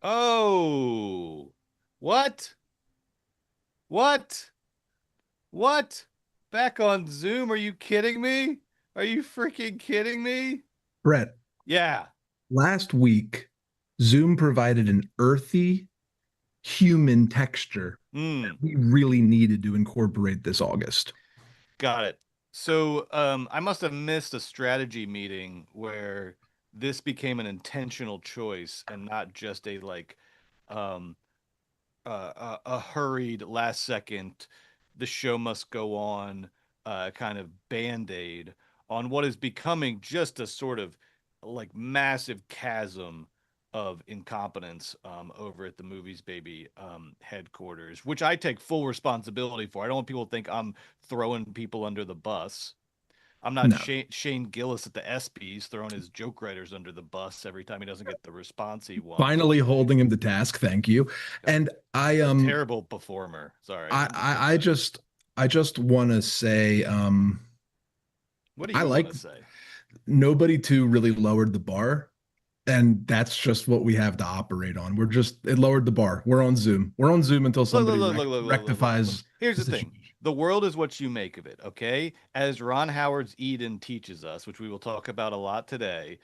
Oh, what? What? What? Back on Zoom? Are you kidding me? Are you freaking kidding me? Brett, Yeah. last week, Zoom provided an earthy human texture that Hmm. we really needed to incorporate this August. Got it. So, I must have missed a strategy meeting where this became an intentional choice and not just a um, a hurried last second, the show must go on, kind of band-aid on what is becoming just a sort of like massive chasm of incompetence over at the Movies Baby headquarters, which I take full responsibility for. I don't want people to think I'm throwing people under the bus. I'm not No, Shane Gillis at the ESPYs throwing his joke writers under the bus every time he doesn't get the response he wants. finally holding him to task. Thank you. God, And I a terrible performer. Sorry, I I'm just I, I upset. just I just want to say What do I you want to like say? nobody too really lowered the bar. And that's just what we have to operate on. It lowered the bar. We're on Zoom. We're on Zoom until Look, look, somebody look, look, look, look, look, look, look. rectifies Here's the the thing. situation. The world is what you make of it, okay? As Ron Howard's Eden teaches us, which we will talk about a lot today,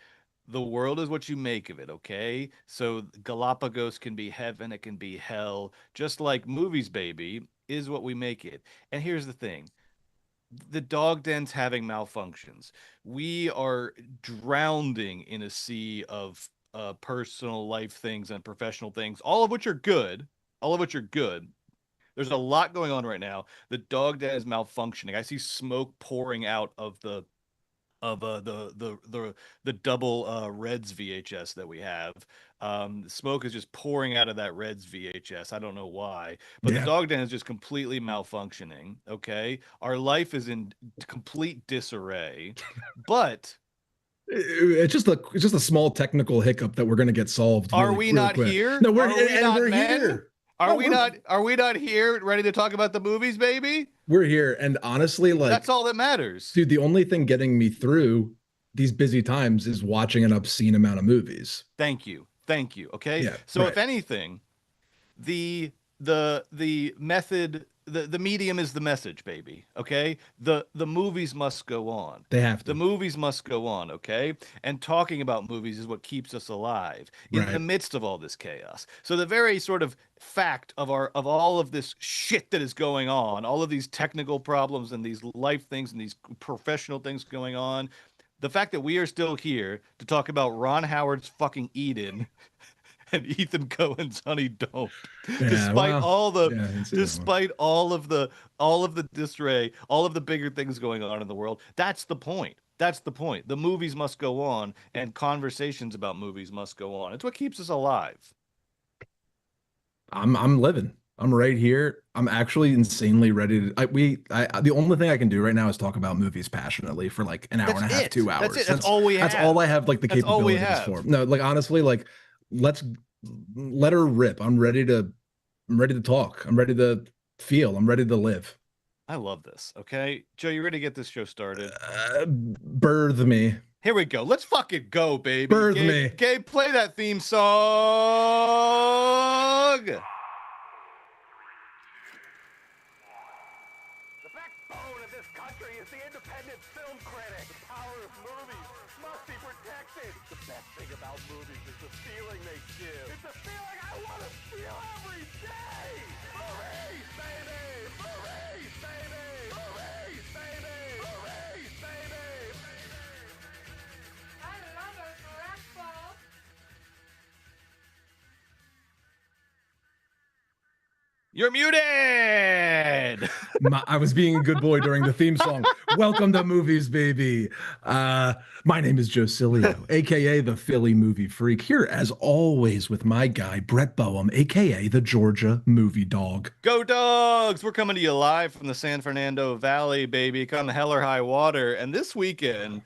the world is what you make of it, okay? So Galapagos can be heaven, it can be hell, just like movies, baby, is what we make it. And here's the thing. The dog den's having malfunctions. We are drowning in a sea of personal life things and professional things, all of which are good. All of which are good. There's a lot going on right now. The dog den is malfunctioning. I see smoke pouring out of the double Reds VHS that we have. Smoke is just pouring out of that Reds VHS. I don't know why, but the Yeah. dog den is just completely malfunctioning. Okay, our life is in complete disarray, but It's just a small technical hiccup that we're going to get solved are really we real not quick. here? No, Are we not we're men? here. No, Are we not here ready to talk about the movies, baby? we're here. And honestly, That's like, all that matters. dude, the only thing getting me through these busy times is watching an obscene amount of movies. Thank you. Thank you. Okay. Yeah, So if right. anything, the the method, the medium is the message, baby. Okay. The movies must go on. They have The to. movies must go on. Okay. And talking about movies is what keeps us alive in the Right. midst of all this chaos. So the very sort of fact of our of all of this shit that is going on, all of these technical problems and these life things and these professional things going on, the fact that we are still here to talk about Ron Howard's fucking Eden and Ethan Cohen's Honey Don't, Yeah. despite Well, all the, yeah, I didn't see that one. despite all of the disarray, all of the bigger things going on in the world. That's the point. That's the point. The movies must go on, and conversations about movies must go on. It's what keeps us alive. I'm living. I'm right here. I'm actually insanely ready to. The only thing I can do right now is talk about movies passionately for like an hour That's and a half, it. 2 hours. That's That's all we that's all I have. have like the That's all we capabilities for. have. No, like honestly, like let's let her rip. I'm ready to talk. I'm ready to feel. I'm ready to live. I love this. Okay, Joe, you ready to get this show started? Birth me. Here we go. Let's fucking go, baby. Birth me. Gabe, play that theme song. The backbone of this country is the independent film critic. The power of movies must be protected. The best thing about movies is the feeling they give. It's a feeling I want to feel every day. Movies, baby! Movies, baby! Movies, baby! Movies, baby! I love it, breakfast. You're muted. I was being a good boy during the theme song. Welcome to movies, baby. Uh, my name is Joe Cilio, aka the Philly Movie Freak, here as always with my guy Brett Boehm, aka the Georgia Movie Dog. Go dogs! We're coming to you live from the San Fernando Valley, baby. Come hell or high water. And this weekend,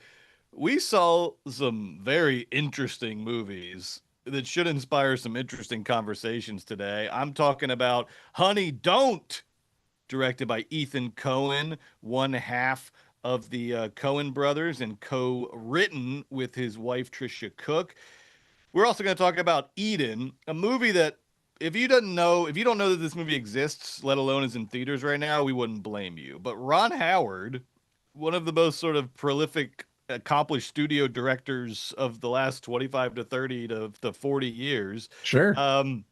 we saw some very interesting movies that should inspire some interesting conversations today. I'm talking about Honey Don't, directed by Ethan Coen, one half of the Coen brothers, and co-written with his wife Trisha Cook. We're also going to talk about Eden, a movie that if you don't know that this movie exists, let alone is in theaters right now, we wouldn't blame you. But Ron Howard, one of the most sort of prolific, accomplished studio directors of the last 25 to 30 to 40 years, Sure. um,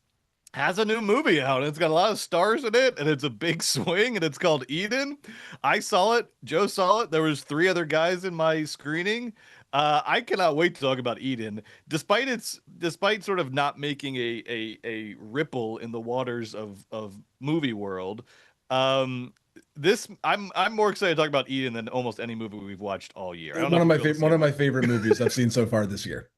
has a new movie out and it's got a lot of stars in it and it's a big swing and it's called Eden. I saw it. Joe saw it. There was three other guys in my screening. I cannot wait to talk about Eden, despite sort of not making a ripple in the waters of movie world. Um, this I'm more excited to talk about Eden than almost any movie we've watched all year. I don't know if you feel the One same of my way. favorite movies I've seen so far this year.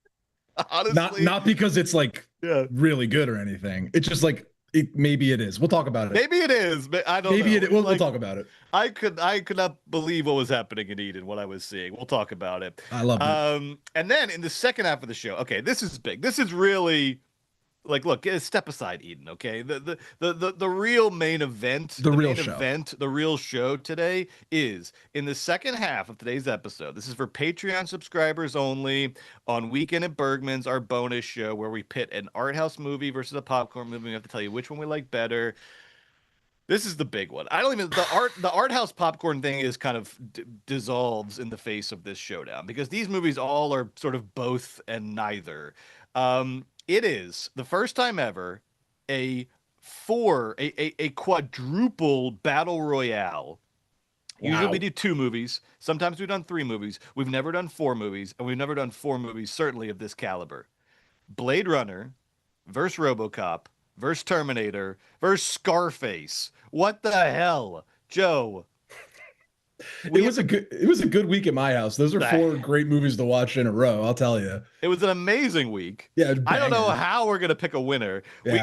Not Honestly, not because it's like yeah. really good or anything. It's just like maybe it is. We'll talk about it. Maybe it is, but I don't Maybe know. it. We'll Like, talk about it. I could not believe what was happening in Eden, what I was seeing. We'll talk about it. I loved it. And then in the second half of the show, okay, this is big. This is really like, look, step aside, Eden. Okay, the real main event, The real main show. event, the real show today is in the second half of today's episode. This is for Patreon subscribers only. On Weekend at Bergman's, our bonus show where we pit an art house movie versus a popcorn movie. We have to tell you which one we like better. This is the big one. I don't even the art house popcorn thing is kind of dissolves in the face of this showdown because these movies all are sort of both and neither. It is the first time ever a quadruple battle royale. Usually Wow. we do 2 movies. Sometimes we've done 3 movies. We've never done 4 movies, and we've never done 4 movies, certainly of this caliber. Blade Runner versus RoboCop versus Terminator versus Scarface. What the hell, Joe? It was a good week at my house. Those are Nah. 4 great movies to watch in a row. I'll tell you. It was an amazing week. Yeah, I don't know banger. how we're gonna pick a winner. Yeah.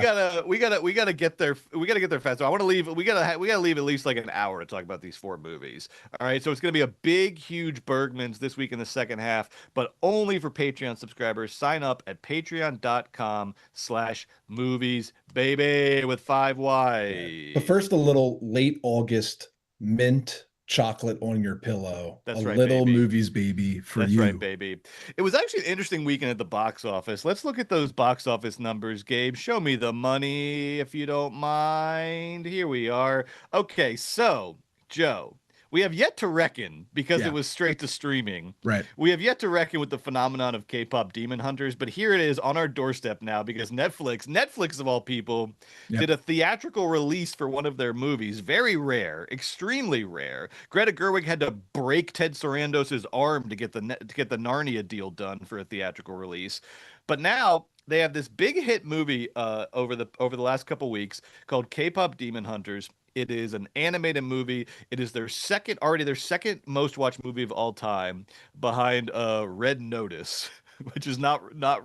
We gotta get there. We gotta get there fast. So I want to leave. We gotta leave at least like an hour to talk about these 4 movies. All right. So it's gonna be a big, huge Bergman's this week in the second half, but only for Patreon subscribers. Sign up at patreon.com/movies baby with 5Y. But first, a little late August mint chocolate on your pillow. That's a right, little baby. movies baby for That's you. right, baby. It was actually an interesting weekend at the box office. Let's look at those box office numbers, Gabe. Show me the money if you don't mind. Here we are. Okay, so, Joe, we have yet to reckon because Yeah. it was straight to streaming. Right. We have yet to reckon with the phenomenon of K-pop demon hunters, but here it is on our doorstep now because Netflix of all people, Yep. did a theatrical release for one of their movies. Very rare, extremely rare. Greta Gerwig had to break Ted Sarandos' arm to get the Narnia deal done for a theatrical release. But now they have this big hit movie over the last couple weeks called K-pop Demon Hunters. It is an animated movie. It is their second most watched movie of all time, behind Red Notice, which is not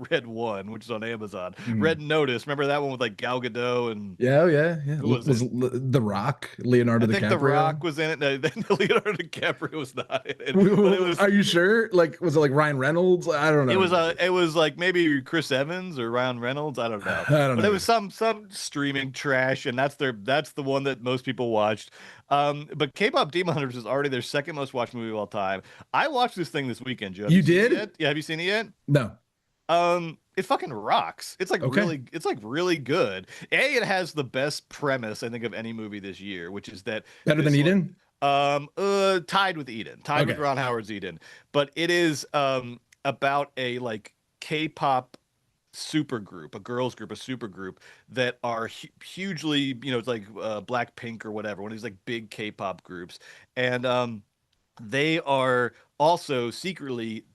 Red One, which is on Amazon. Mm. Red Notice. Remember that one with like Gal Gadot and Yeah, yeah. Who was The Rock, Leonardo I think DiCaprio? The Rock was in it. No, Leonardo DiCaprio was not in it. But it was Are you sure? Like, was it like Ryan Reynolds? I don't know. it was like maybe Chris Evans or Ryan Reynolds. I don't know. I don't But know. it was some streaming trash, and that's the one that most people watched. But K-pop Demon Hunters is already their second most watched movie of all time. I watched this thing this weekend, Joe. Have You seen it did? yet? Yeah, have you seen it yet? No. It fucking rocks. It's like Okay. really good. It has the best premise I think of any movie this year, which is that Better than this one- Eden? tied with Okay. Ron Howard's Eden, but it is about a like K-pop super group, a girls group, a super group that are hugely, it's like Blackpink or whatever, one of these like big K-pop groups, and they are also secretly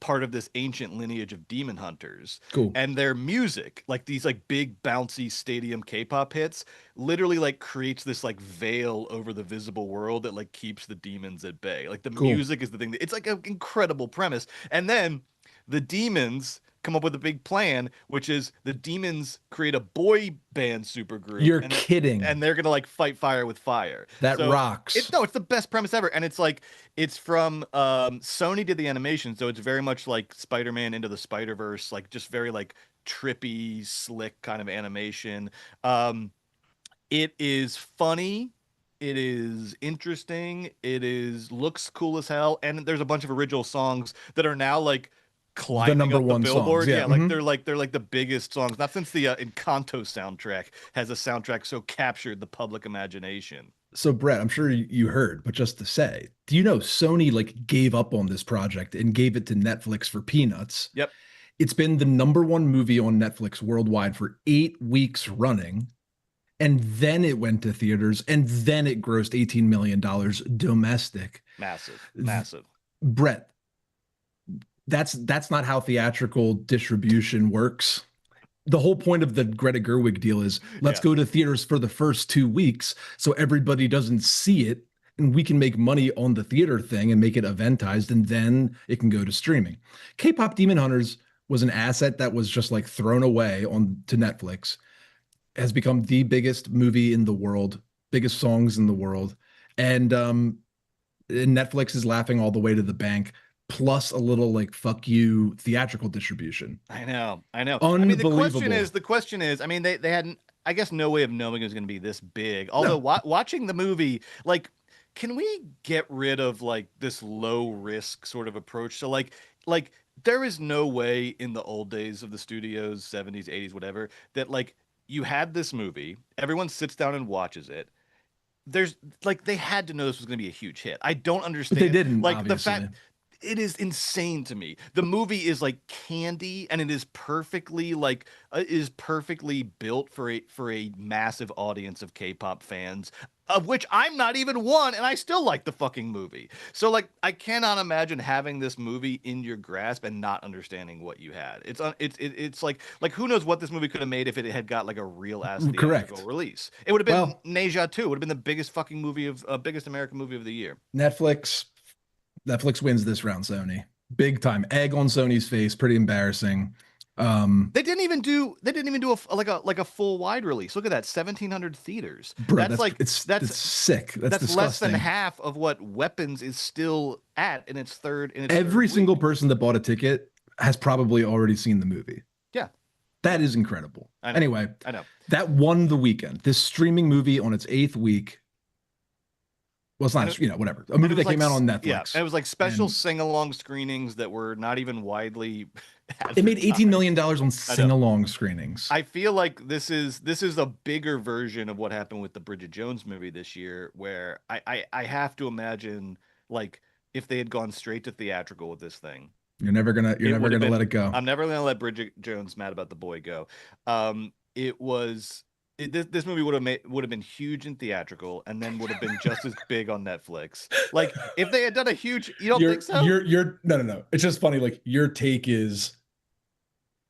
part of this ancient lineage of demon hunters. Cool. And their music, like these like big bouncy stadium K-pop hits, literally like creates this like veil over the visible world that like keeps the demons at bay. Like the Cool. music is the thing it's like an incredible premise. And then the demons come up with a big plan, which is the demons create a boy band supergroup. You're and kidding. And they're gonna like fight fire with fire. That rocks. It's the best premise ever, and it's like it's from Sony did the animation, so it's very much like Spider-Man Into the Spider-Verse, like just very like trippy, slick kind of animation. It is funny. It is interesting. It is looks cool as hell, and there's a bunch of original songs that are now like climbing number up the one billboard. songs. Yeah, Yeah, like they're like the biggest songs. Not since the Encanto soundtrack has a soundtrack so captured the public imagination. So Brett, I'm sure you heard, but just to say, do you know Sony like gave up on this project and gave it to Netflix for peanuts? Yep. It's been the number one movie on Netflix worldwide for 8 weeks running. And then it went to theaters, and then it grossed $18 million domestic. Massive, massive. Brett, that's not how theatrical distribution works. The whole point of the Greta Gerwig deal is let's Yeah. go to theaters for the first 2 weeks so everybody doesn't see it, and we can make money on the theater thing and make it eventized, and then it can go to streaming. K-pop Demon Hunters was an asset that was just like thrown away on to Netflix, has become the biggest movie in the world, biggest songs in the world, and Netflix is laughing all the way to the bank, plus a little like fuck you theatrical distribution. I know. I mean, Unbelievable. the question is, I mean, they had, I guess, no way of knowing it was going to be this big. Although watching the movie, like, can we get rid of like this low risk sort of approach? So like there is no way in the old days of the studios, 70s, 80s, whatever, that like you had this movie, everyone sits down and watches it. There's like they had to know this was going to be a huge hit. I don't understand. But they didn't, like obviously. the fact it is insane to me. The movie is like candy, and it is perfectly like is perfectly built for a massive audience of K-pop fans, of which I'm not even one, and I still like the fucking movie. So like I cannot imagine having this movie in your grasp and not understanding what you had. It's like who knows what this movie could have made if it had got like a real ass theatrical release. It would have been Neja 2. It would have been the biggest fucking movie of biggest American movie of the year. Netflix wins this round, Sony. Big time. Egg on Sony's face. Pretty embarrassing. They didn't even do a full wide release. Look at that, 1,700 theaters. Bro, that's sick. That's disgusting. Less than half of what Weapons is still at in its third. Every single person that bought a ticket has probably already seen the movie. Yeah, that is incredible. Anyway, I know that won the weekend. This streaming movie on its 8th week. Well, it's not, whatever. A movie that came out on Netflix. Yeah, and it was like special sing-along screenings that were not even widely It made $18 million on sing-along screenings. I feel like this is a bigger version of what happened with the Bridget Jones movie this year, where I have to imagine, like, if they had gone straight to theatrical with this thing. You're never gonna let it go. I'm never gonna let Bridget Jones Mad About the Boy go. This movie would have been huge in theatrical, and then would have been just as big on Netflix. Like if they had done a huge, you don't think so? No. It's just funny. Like your take is,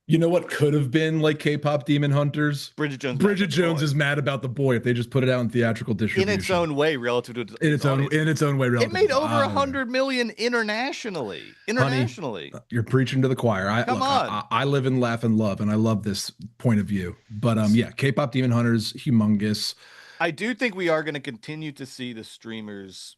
you know what could have been like K-pop Demon Hunters? Bridget Jones is Mad About the Boy if they just put it out in theatrical distribution. In its own way, relative to its own way. Relative. It made over 100 million internationally. Honey, you're preaching to the choir. I live and laugh and love, and I love this point of view. But yeah, K-pop Demon Hunters, humongous. I do think we are going to continue to see the streamers.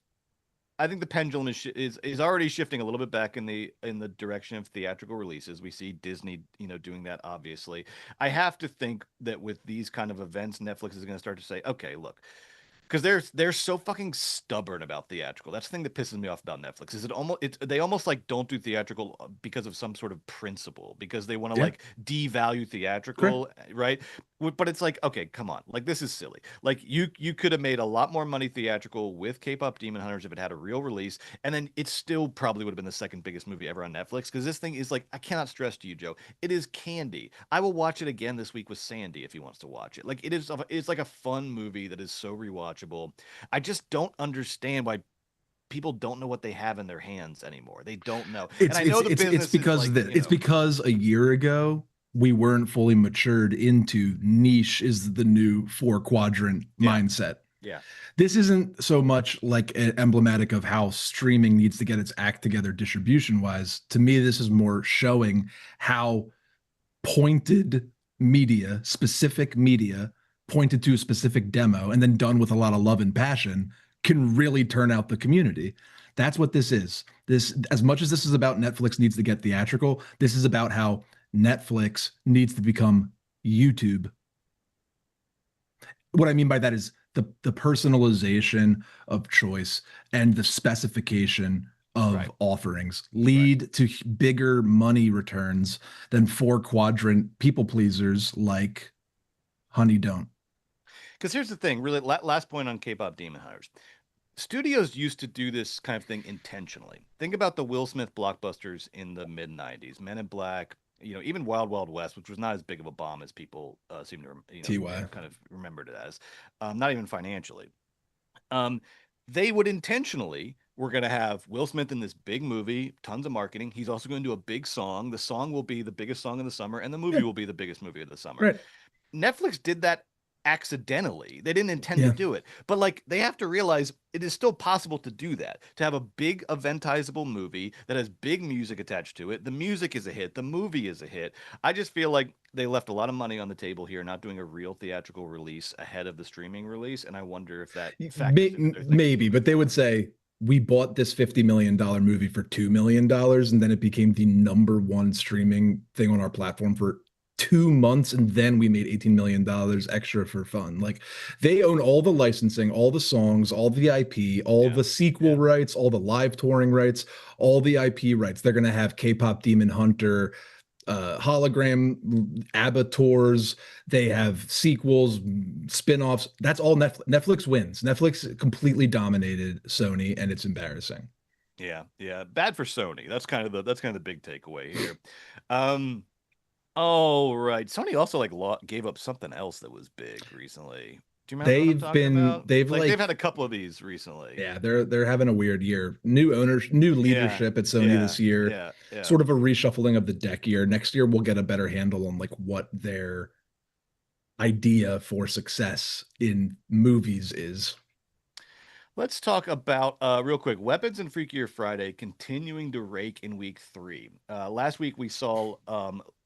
I think the pendulum is already shifting a little bit back in the direction of theatrical releases. We see Disney, doing that. Obviously, I have to think that with these kind of events, Netflix is going to start to say, okay, look, because they're so fucking stubborn about theatrical. That's the thing that pisses me off about Netflix. Is they almost like don't do theatrical because of some sort of principle, because they want to like devalue theatrical, right? But it's like, okay, come on, like this is silly. Like you could have made a lot more money theatrical with K-pop Demon Hunters if it had a real release, and then it still probably would have been the second biggest movie ever on Netflix. Because this thing is like, I cannot stress to you, Joe, it is candy. I will watch it again this week with Sandy if he wants to watch it. Like it's like a fun movie that is so rewatchable. I just don't understand why people don't know what they have in their hands anymore. They don't know. It's because a year ago we weren't fully matured into niche is the new 4-quadrant mindset. Yeah. This isn't so much like emblematic of how streaming needs to get its act together distribution wise. To me, this is more showing how pointed media, specific media, pointed to a specific demo and then done with a lot of love and passion can really turn out the community. That's what this is. This, as much as this is about Netflix needs to get theatrical, this is about how Netflix needs to become YouTube. What I mean by that is the personalization of choice and the specification of Right. offerings lead to bigger money returns than four quadrant people pleasers like Honey Don't. Because here's the thing, really, last point on K-pop Demon Hunters. Studios used to do this kind of thing intentionally. Think about the Will Smith blockbusters in the mid '90s, Men in Black, even Wild Wild West, which was not as big of a bomb as people seem to, TY. kind of remembered it as, not even financially. Um, they would intentionally. We're going to have Will Smith in this big movie, tons of marketing. He's also going to do a big song. The song will be the biggest song of the summer, and the movie Yeah, will be the biggest movie of the summer. right. Netflix did that accidentally. They didn't intend to Yeah. do it. But like they have to realize it is still possible to do that. To have a big eventizable movie that has big music attached to it. The music is a hit, the movie is a hit. I just feel like they left a lot of money on the table here, not doing a real theatrical release ahead of the streaming release, and I wonder if that factors into their thinking. Maybe, but they would say we bought this $50 million movie for $2 million, and then it became the #1 streaming thing on our platform for 2 months, and then we made $18 million extra for fun. Like, they own all the licensing, all the songs, all the IP, all the sequel rights, all the live touring rights, all the IP rights. They're going to have K-pop Demon Hunter, hologram ABBA tours. They have sequels, spin-offs. That's all Netflix. Netflix wins. Netflix completely dominated Sony, and it's embarrassing. Yeah, yeah. Bad for Sony. That's kind of the big takeaway here. Oh, right. Sony also like gave up something else that was big recently. Do you remember what I'm talking about? They've had a couple of these recently. Yeah, they're having a weird year. New owners, new leadership at Sony this year. Yeah. Sort of a reshuffling of the deck year. Next year we'll get a better handle on like what their idea for success in movies is. Let's talk about real quick Weapons and Freakier Friday continuing to rake in week 3. Last week we saw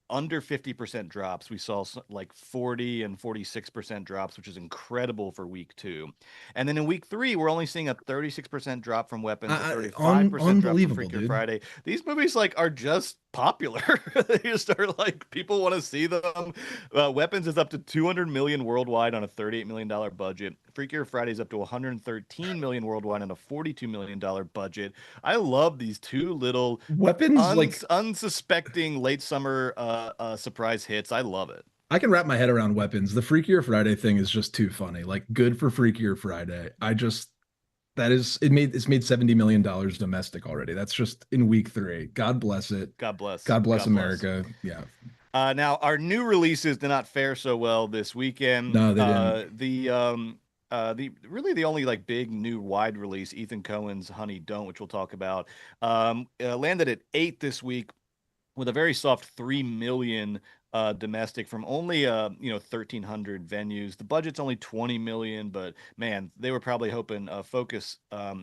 under 50% drops. We saw like 40 and 46% drops, which is incredible for week 2. And then in week 3, we're only seeing a 36% drop from Weapons, a 35% drop from Freakier Friday. These movies like are just popular. They just are like people want to see them. Weapons is up to 200 million worldwide on a $38 million budget. Freakier Friday is up to 113 million worldwide on a $42 million budget. I love these two little Weapons like unsuspecting late summer surprise hits. I love it. I can wrap my head around Weapons. The Freakier Friday thing is just too funny. Like, good for Freakier Friday. It's made $70 million domestic already. That's just in week 3. God bless it. God bless. God bless America. Yeah. Now our new releases did not fare so well this weekend. No, they didn't. The only like big new wide release, Ethan Coen's Honey Don't, which we'll talk about, landed at 8 this week with a very soft 3 million domestic from only 1,300 venues. The budget's only 20 million, but man, they were probably hoping Focus,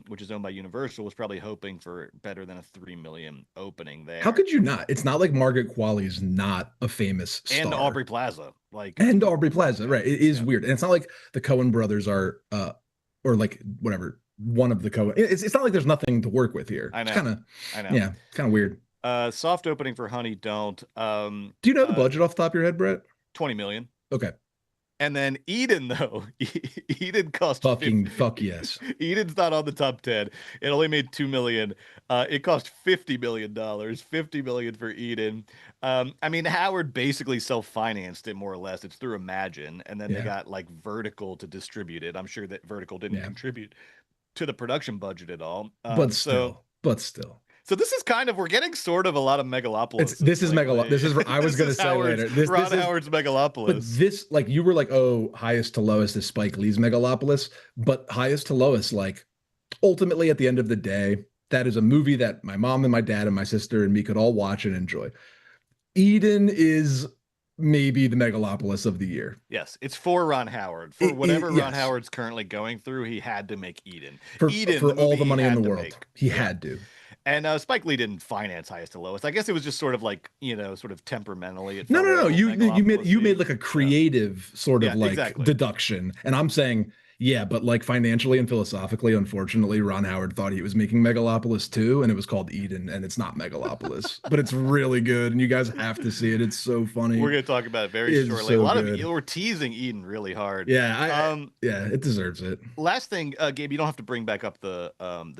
which is owned by Universal, was probably hoping for better than a 3 million opening there. How could you not? It's not like Margaret Qualley is not a famous star. And Aubrey Plaza, right? It is weird, and it's not like the Coen brothers are or like whatever, one of the Coen. It's not like there's nothing to work with here. I know. I know. Yeah, it's kind of weird. Soft opening for Honey Don't. Do you know the budget off the top of your head, Brett? 20 million. Okay. And then Eden, though, Eden cost fuck yes. Eden's not on the top 10. It only made 2 million. It cost $50 million. 50 million for Eden. I mean, Howard basically self-financed it more or less. It's through Imagine, and then they got like Vertical to distribute it. I'm sure that Vertical didn't contribute to the production budget at all. But still. So this is kind of, we're getting sort of a lot of Megalopolis. This is I was going to say later. Ron Howard's Megalopolis. But this, like, you were like, oh, highest to lowest is Spike Lee's Megalopolis. But highest to lowest, like, ultimately at the end of the day, that is a movie that my mom and my dad and my sister and me could all watch and enjoy. Eden is maybe the Megalopolis of the year. Yes, it's for Ron Howard. For whatever Ron Howard's currently going through, he had to make Eden. For all the money in the world. He had to. And Spike Lee didn't finance Highest to Lowest. I guess it was just sort of like, sort of temperamentally. No. You made like a creative sort of like deduction. And I'm saying Yeah, but like financially and philosophically, unfortunately, Ron Howard thought he was making Megalopolis 2, and it was called Eden, and it's not Megalopolis, but it's really good, and you guys have to see it. It's so funny. We're going to talk about it very It's shortly. A so lot of good. we're teasing Eden really hard. Yeah, Um, yeah, it deserves it. last thing, Gabe, you don't have to bring back up the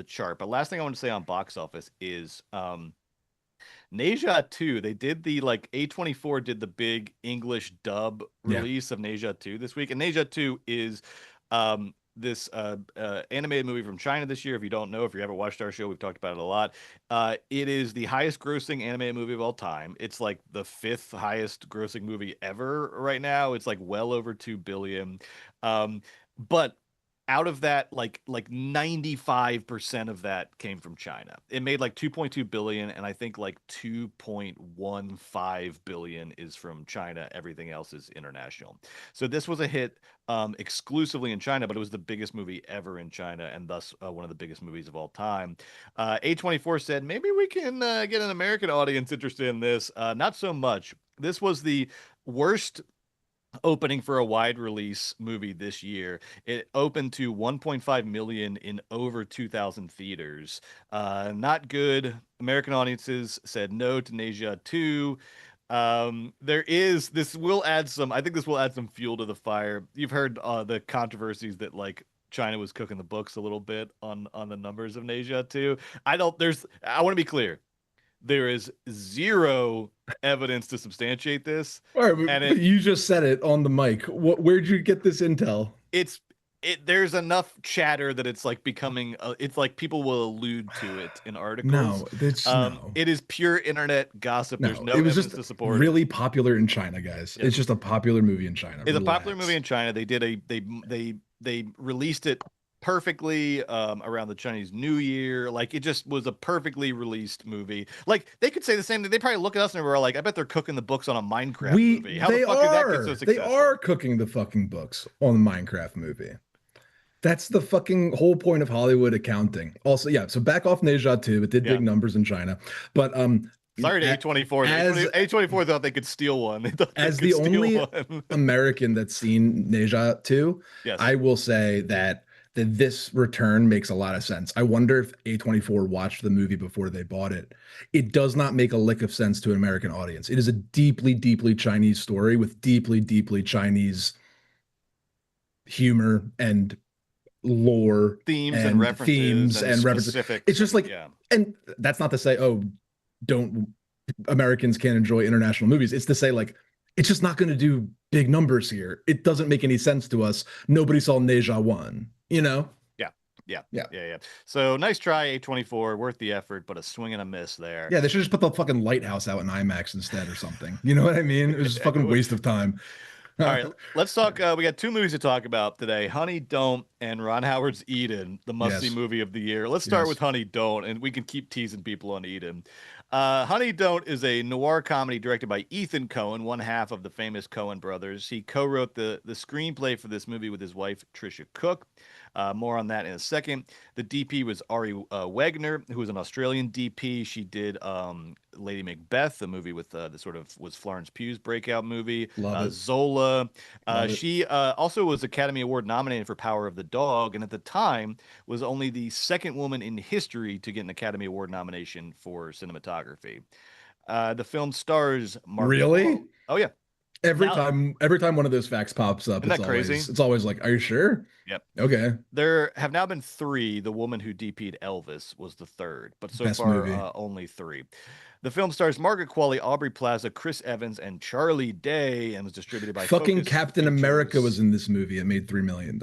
chart, but last thing I want to say on box office is Neja 2. They did the like A24 did the big English dub Yeah. release of Neja 2 this week, and Neja 2 is this animated movie from China this year. If you don't know, if you haven't watched our show, we've talked about it a lot. It is the highest grossing animated movie of all time. It's like the fifth highest grossing movie ever right now. It's like well over 2 billion. But out of that, like 95% of that came from China. It made like 2.2 billion, and I think like 2.15 billion is from China. Everything else is international. So this was a hit exclusively in China, but it was the biggest movie ever in China, and thus one of the biggest movies of all time. A24 said maybe we can get an American audience interested in this. Not so much. This was the worst opening for a wide release movie this year. It opened to 1.5 million in over 2,000 theaters. Not good. American audiences said no to Neja 2. This will add some, I think this will add some fuel to the fire. You've heard the controversies that like China was cooking the books a little bit on the numbers of Neja 2. I want to be clear. There is zero evidence to substantiate this, All right, and but you just said it on the mic. Where'd you get this intel? there's enough chatter that it's like becoming it's like people will allude to it in articles. No, it's no. It is pure internet gossip. There's No, no it was evidence just to support really it. popular in China, guys. Yeah. It's just a popular movie in China. It's a popular Relax. movie in China. They released it perfectly around the Chinese New Year. Like it just was a perfectly released movie. Like they could say the same thing. They probably look at us and we're like, I bet they're cooking the books on a Minecraft movie. How the fuck did that get so They successful? are cooking the fucking books on the Minecraft movie. That's the fucking whole point of Hollywood accounting. Also, yeah, so back off Neja too. It did big numbers in China. But sorry to A24. A24 thought they could steal one. They thought as they the could steal only one. American that's seen Neja 2, Yes. I will say that this return makes a lot of sense. I wonder if A24 watched the movie before they bought it. It does not make a lick of sense to an American audience. It is a deeply, deeply Chinese story with deeply, deeply Chinese humor and lore Themes and references and references. specifics. It's just like, yeah. and that's not to say, oh, don't Americans can't enjoy international movies. It's to say like, it's just not going to do big numbers here. It doesn't make any sense to us. Nobody saw Neja 1, you know? Yeah. So nice try, A24, worth the effort, but a swing and a miss there. Yeah, they should just put the fucking Lighthouse out in IMAX instead or something. You know what I mean? It was just fucking waste of time. All right, let's talk. We got two movies to talk about today: Honey Don't and Ron Howard's Eden, the must-see Yes. movie of the year. Let's start Yes. with Honey Don't, and we can keep teasing people on Eden. Honey Don't is a noir comedy directed by Ethan Coen, one half of the famous Coen brothers. He co-wrote the screenplay for this movie with his wife Trisha Cook. More on that in a second. The DP was Ari Wegner, who was an Australian DP. She did Lady Macbeth, the movie with the sort of was Florence Pugh's breakout movie. Love it. Zola. Love it. She also was Academy Award nominated for Power of the Dog, and at the time was only the second woman in history to get an Academy Award nomination for cinematography. The film stars Mark. Really? Oh yeah. Every Now- time one of those facts pops up, Isn't that crazy? It's always like, are you sure? Yep. Okay. There have now been three. The woman who DP'd Elvis was the third, but so Best far movie. only three. The film stars Margaret Qualley, Aubrey Plaza, Chris Evans, and Charlie Day, and was distributed by Fucking Focus Captain America Features. was in this movie. It made $3 million.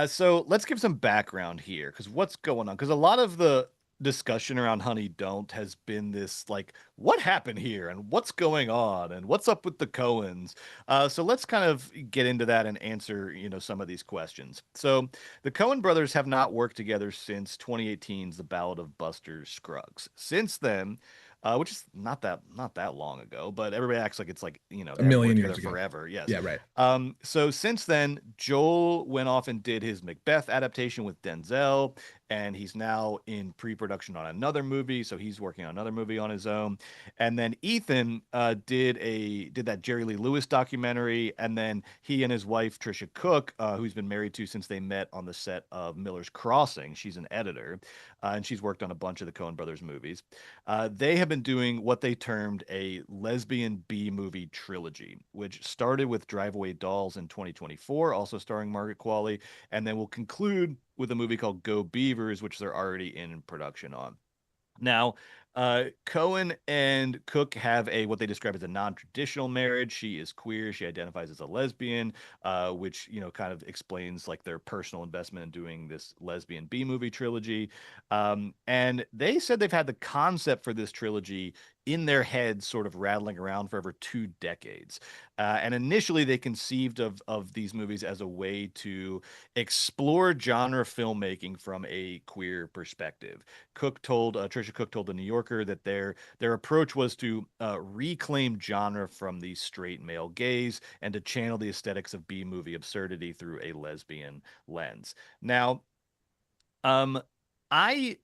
So let's give some background here, because what's going on? Because a lot of the discussion around Honey Don't has been this like, what happened here, and what's going on, and what's up with the Coens? So let's kind of get into that and answer, some of these questions. So the Coen brothers have not worked together since 2018's The Ballad of Buster Scruggs. Since then, which is not that long ago, but everybody acts like it's like they haven't worked million years together ago. forever. Yes. Yeah, right. So since then, Joel went off and did his Macbeth adaptation with Denzel, and he's now in pre-production on another movie, so he's working on another movie on his own. And then Ethan did that Jerry Lee Lewis documentary, and then he and his wife Trisha Cook, who's been married to since they met on the set of Miller's Crossing, she's an editor, and she's worked on a bunch of the Coen Brothers movies. They have been doing what they termed a lesbian B movie trilogy, which started with Drive Away Dolls in 2024, also starring Margaret Qualley, and then will conclude with a movie called Go Beavers, which they're already in production on. Now, Cohen and Cook have a what they describe as a non-traditional marriage. She is queer. She identifies as a lesbian, which kind of explains like their personal investment in doing this lesbian B movie trilogy. And they said they've had the concept for this trilogy in their heads, sort of rattling around for over 2 decades. And initially, they conceived of these movies as a way to explore genre filmmaking from a queer perspective. Trisha Cook told the New Yorker that their approach was to reclaim genre from the straight male gaze and to channel the aesthetics of B movie absurdity through a lesbian lens. Now, um, I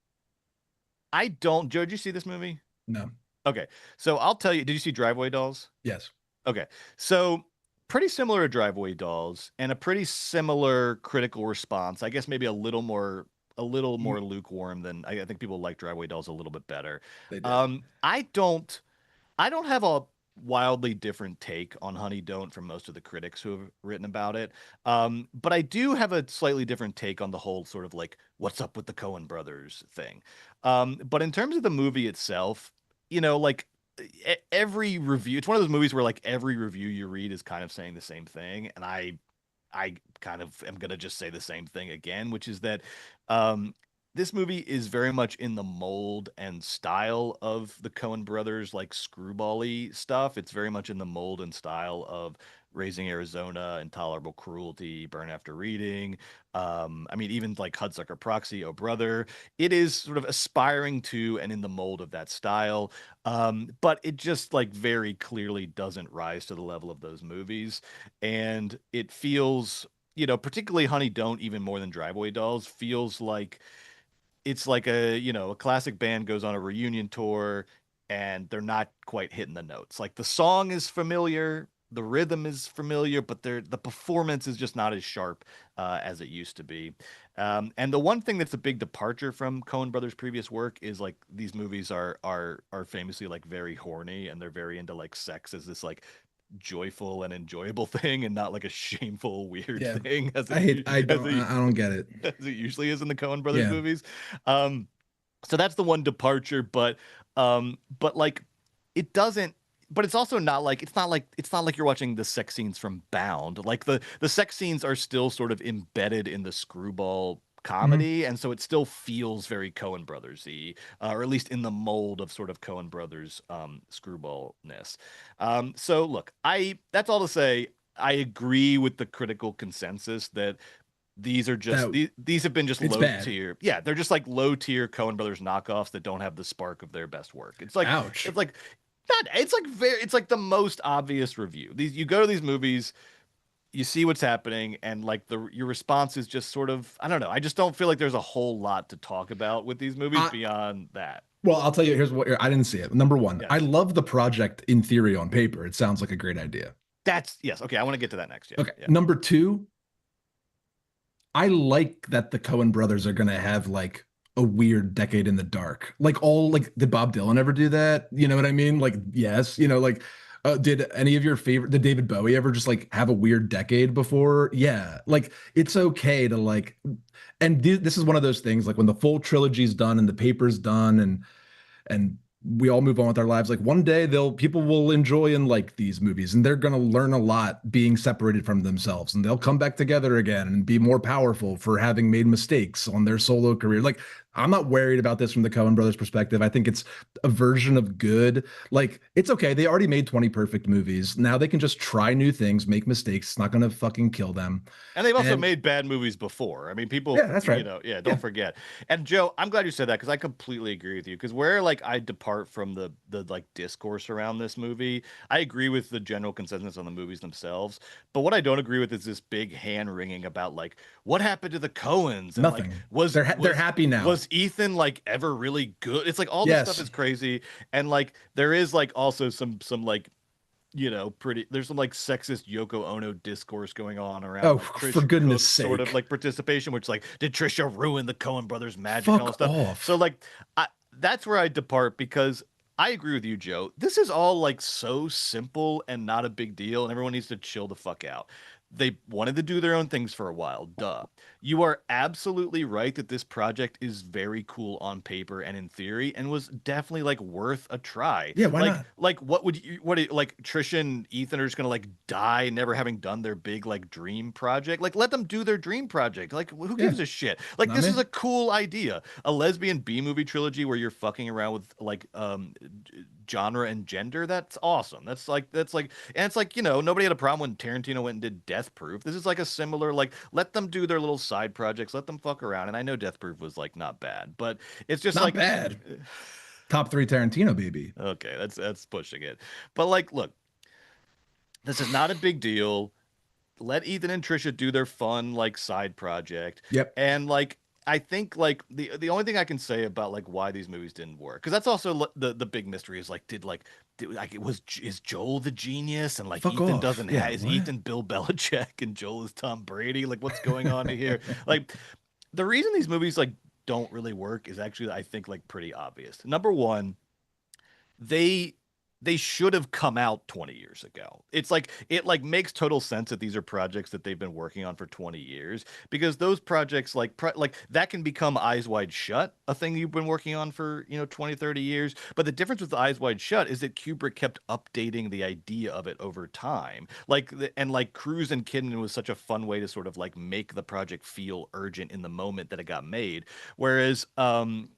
I don't. Joe, did you see this movie? No. Okay, so I'll tell you. Did you see Driveway Dolls? Yes. Okay, so pretty similar to Driveway Dolls and a pretty similar critical response. I guess maybe a little more lukewarm than I think people like Driveway Dolls a little bit better. They did. I don't have a wildly different take on Honey Don't from most of the critics who have written about it. But I do have a slightly different take on the whole sort of like what's up with the Coen brothers thing. But in terms of the movie itself, like every review, it's one of those movies where like every review you read is kind of saying the same thing, and I kind of am gonna just say the same thing again, which is that um, this movie is very much in the mold and style of the Coen brothers, like screwball-y stuff. It's very much in the mold and style of Raising Arizona, Intolerable Cruelty, Burn After Reading. I mean, even like Hudsucker Proxy, Oh Brother. It is sort of aspiring to and in the mold of that style. But it just like very clearly doesn't rise to the level of those movies. And it feels, particularly Honey Don't, even more than Driveway Dolls, feels like it's like a classic band goes on a reunion tour and they're not quite hitting the notes. Like the song is familiar, the rhythm is familiar, but the performance is just not as sharp as it used to be. And the one thing that's a big departure from Coen Brothers' previous work is like these movies are famously like very horny, and they're very into like sex as this like joyful and enjoyable thing, and not like a shameful weird Yeah. thing as I hate. I as don't. it I don't get it. as it usually is in the Coen Brothers Yeah. movies. Um, so that's the one departure, but like it doesn't. But it's also not like you're watching the sex scenes from Bound. Like the sex scenes are still sort of embedded in the screwball Mhm. comedy, and so it still feels very Coen Brothers-y, or at least in the mold of sort of Coen Brothers screwballness. So look, I that's all to say. I agree with the critical consensus that these are just That these have been just it's low bad. tier. Yeah, they're just like low tier Coen Brothers knockoffs that don't have the spark of their best work. It's like Ouch. it's like not it's like the most obvious review. These you go to these movies, you see what's happening, and like your response is just sort of I don't know. I just don't feel like there's a whole lot to talk about with these movies I, beyond that. well, I'll tell you. Here's what I didn't see it. Number one, I Yes. love the project in theory on paper. It sounds like a great idea. That's yes. Okay, I want to get to that next. Yeah. Okay. Yeah. Number two, I like that the Coen brothers are gonna have like a weird decade in the dark. Like all like did Bob Dylan ever do that? You know what I mean? Like yes, like did any of your favorite did David Bowie ever just like have a weird decade before? Yeah. Like it's okay to like and this is one of those things like when the full trilogy's done and the paper's done and we all move on with our lives. Like one day people will enjoy and like these movies and they're going to learn a lot being separated from themselves and they'll come back together again and be more powerful for having made mistakes on their solo career. Like I'm not worried about this from the Coen brothers perspective. I think it's a version of good. Like, it's okay. They already made 20 perfect movies. Now they can just try new things, make mistakes. It's not going to fucking kill them. And they've also And made bad movies before. I mean, people, yeah, that's right. yeah, don't Yeah, forget. And Joe, I'm glad you said that because I completely agree with you. Because where like I depart from the like discourse around this movie, I agree with the general consensus on the movies themselves. But what I don't agree with is this big hand wringing about like what happened to the Coens and like nothing. was They're was happy now. was Ethan like ever really good? It's like all this stuff Yes. is crazy, and like there is like also some like pretty there's some like sexist Yoko Ono discourse going on around Oh, like for Trish goodness Cook's sort of sake. like participation, which like did Trisha ruin the Coen brothers magic and all this Fuck stuff. So off. like that's where I depart because I agree with you, Joe. This is all like so simple and not a big deal, and everyone needs to chill the fuck out. They wanted to do their own things for a while, duh. You are absolutely right that this project is very cool on paper and in theory and was definitely like worth a try. Yeah, why not? Like what would you like Trisha and Ethan are just gonna like die never having done their big like dream project? Like let them do their dream project. Like who Yeah, gives a shit? Like not this me. is a cool idea. A lesbian B movie trilogy where you're fucking around with like genre and gender. That's awesome. And it's like, nobody had a problem when Tarantino went and did Death Proof. This is like a similar like let them do their little side projects, let them fuck around. And I know Death Proof was like not bad, but it's just Not like bad. Top three Tarantino, baby. okay, that's pushing it. But like, look, this is not a big deal. Let Ethan and Trisha do their fun like side project. Yep. And like I think like the only thing I can say about like why these movies didn't work because that's also the big mystery is like did like it was is Joel the genius and like Fuck Ethan off. doesn't Yeah, have is what? Ethan Bill Belichick and Joel is Tom Brady, like what's going on here? Like the reason these movies like don't really work is actually I think like pretty obvious. Number one, they they should have come out 20 years ago. It's like it like makes total sense that these are projects that they've been working on for 20 years because those projects like that can become Eyes Wide Shut, a thing you've been working on for, 20, 30 years. But the difference with Eyes Wide Shut is that Kubrick kept updating the idea of it over time. And like Cruise and Kidman was such a fun way to sort of like make the project feel urgent in the moment that it got made. Whereas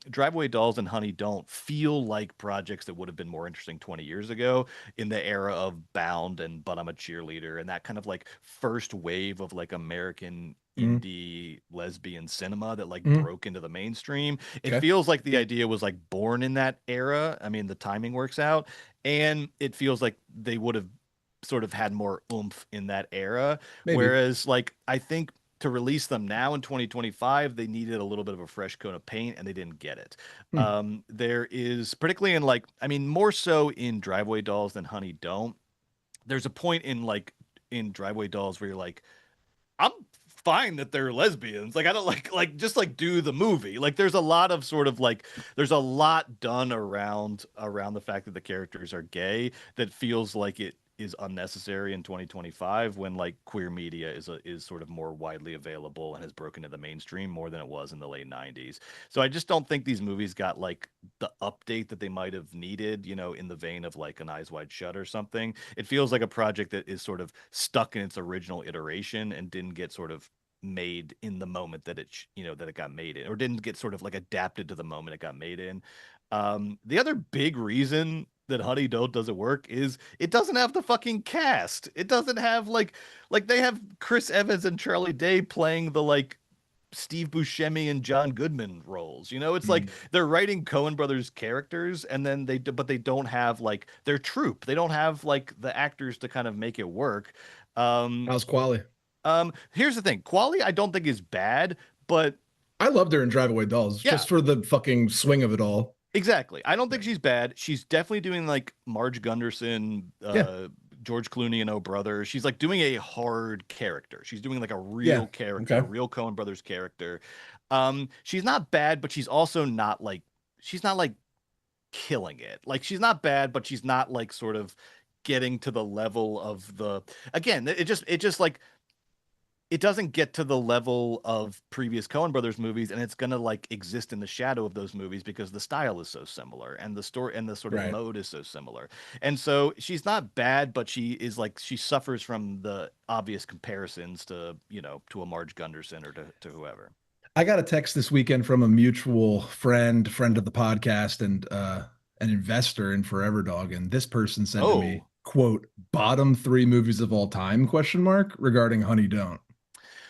Driveway Dolls and Honey Don't feel like projects that would have been more interesting 20 years ago in the era of Bound and But I'm a Cheerleader and that kind of like first wave of like American Mm, indie lesbian cinema that like mm, broke into the mainstream. It okay. feels like the idea was like born in that era. I mean, the timing works out, and it feels like they would have sort of had more oomph in that era. Maybe. Whereas, like, I think to release them now in 2025, they needed a little bit of a fresh coat of paint and they didn't get it. Hmm. There is, particularly in like, I mean, more so in Driveway Dolls than Honey Don't. There's a point in like, in Driveway Dolls where you're like, I'm fine that they're lesbians. Like I don't like just like do the movie. Like there's a lot of sort of like there's a lot done around the fact that the characters are gay that feels like it is unnecessary in 2025 when like queer media is sort of more widely available and has broken into the mainstream more than it was in the late 90s. So I just don't think these movies got like the update that they might have needed, in the vein of like an Eyes Wide Shut or something. It feels like a project that is sort of stuck in its original iteration and didn't get sort of made in the moment that that it got made in, or didn't get sort of like adapted to the moment it got made in. The other big reason that Honey Don't doesn't work is it doesn't have the fucking cast. It doesn't have like they have Chris Evans and Charlie Day playing the like Steve Buscemi and John Goodman roles. It's like Mm. they're writing Coen Brothers characters and then but they don't have like their troupe. They don't have like the actors to kind of make it work. Um, How's Quali? Here's the thing. Quality I don't think is bad, but I loved her in Drive Away Dolls yeah, just for the fucking swing of it all. exactly. I don't Yeah. think she's bad. She's definitely doing like Marge Gunderson, Yeah. George Clooney and Oh Brother. She's like doing a hard character. She's doing like a Yeah. real character, a Okay. real Coen Brothers character. She's not bad, but she's also not like killing it. Like she's not bad, but she's not like sort of getting to the level of the again, it just like it doesn't get to the level of previous Coen Brothers movies, and it's gonna like exist in the shadow of those movies because the style is so similar and the story and the sort of Right. mode is so similar. And so she's not bad, but she is like she suffers from the obvious comparisons to to a Marge Gunderson or to whoever. I got a text this weekend from a mutual friend of the podcast, and an investor in Forever Dog, and this person said to me, Oh, quote, bottom 3 movies of all time, question mark, regarding Honey Don't.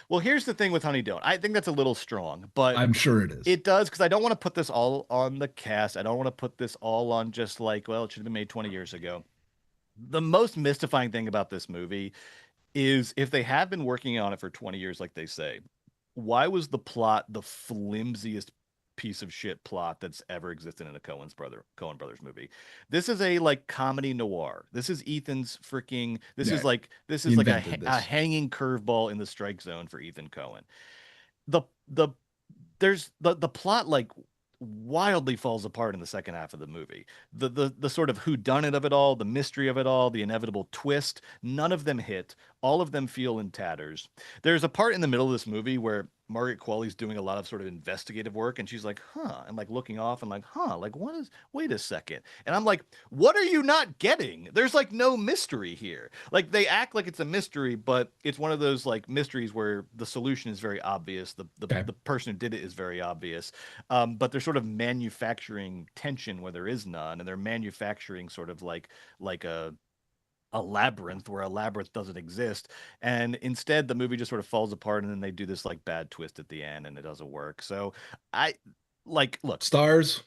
well, here's the thing with Honey Don't. I think that's a little strong, but I'm sure it is. it does, because I don't want to put this all on the cast. I don't want to put this all on just like, well, it should have been made 20 years ago. The most mystifying thing about this movie is if they have been working on it for 20 years, like they say, why was the plot the flimsiest piece of shit plot that's ever existed in a Coen Brothers movie? This is a like comedy noir. This is Ethan's freaking. Yeah, This he is like invented a this. hanging curveball in the strike zone for Ethan Coen. The there's the plot like wildly falls apart in the second half of the movie. The sort of whodunit of it all, the mystery of it all, the inevitable twist, none of them hit. All of them feel in tatters. There's a part in the middle of this movie where Margaret Qualley's doing a lot of sort of investigative work, and she's like, huh, and like looking off and like, huh, like what is, wait a second. And I'm like, what are you not getting? There's like no mystery here. Like they act like it's a mystery, but it's one of those like mysteries where the solution is very obvious. Okay. The person who did it is very obvious. But they're sort of manufacturing tension where there is none, and they're manufacturing sort of like a labyrinth where a labyrinth doesn't exist. And instead the movie just sort of falls apart, and then they do this like bad twist at the end and it doesn't work. So I like, look, Stars,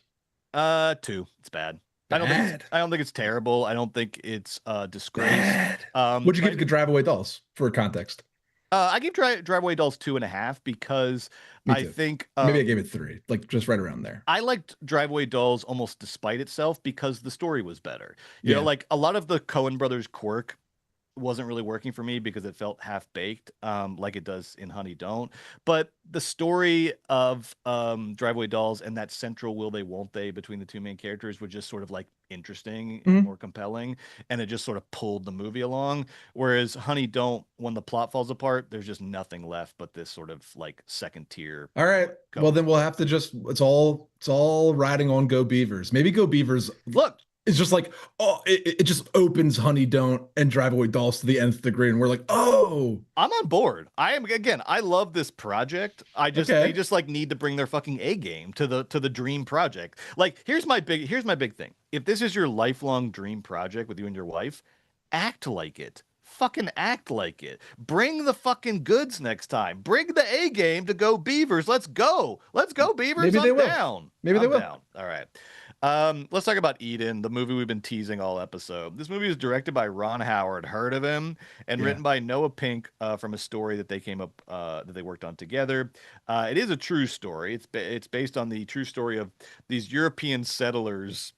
2. It's bad. bad. I don't think it's terrible. I don't think it's disgrace. Bad. What'd you But give Good Drive Away Dolls for context? I give Driveway Dolls 2.5 because Me I too. think Maybe I gave it 3, like just right around there. I liked Driveway Dolls almost despite itself because the story was better. You know, Yeah. like a lot of the Coen Brothers quirk wasn't really working for me because it felt half baked, like it does in Honey Don't. But the story of Driveway Dolls and that central will they won't they between the two main characters was just sort of like interesting and Mhm. more compelling, and it just sort of pulled the movie along. Whereas Honey Don't, when the plot falls apart, there's just nothing left but this sort of like second tier. All right. Well, then we'll have to just, it's all riding on Go Beavers. Maybe Go Beavers Look, is just like, oh, it just opens Honey Don't and Drive Away Dolls to the nth degree. And we're like, oh, I'm on board. I am, again, I love this project. I just Okay. they just like need to bring their fucking A game to the dream project. Like here's my big thing. If this is your lifelong dream project with you and your wife, act like it. Fucking act like it. Bring the fucking goods next time. Bring the A game to Go Beavers. Let's go. Let's go Beavers. Maybe they I'm will. down. Maybe they I'm will. down. All right. Let's talk about Eden, the movie we've been teasing all episode. This movie is directed by Ron Howard, heard of him, and Yeah. written by Noah Pink from a story that they came up that they worked on together. It is a true story. It's based on the true story of these European settlers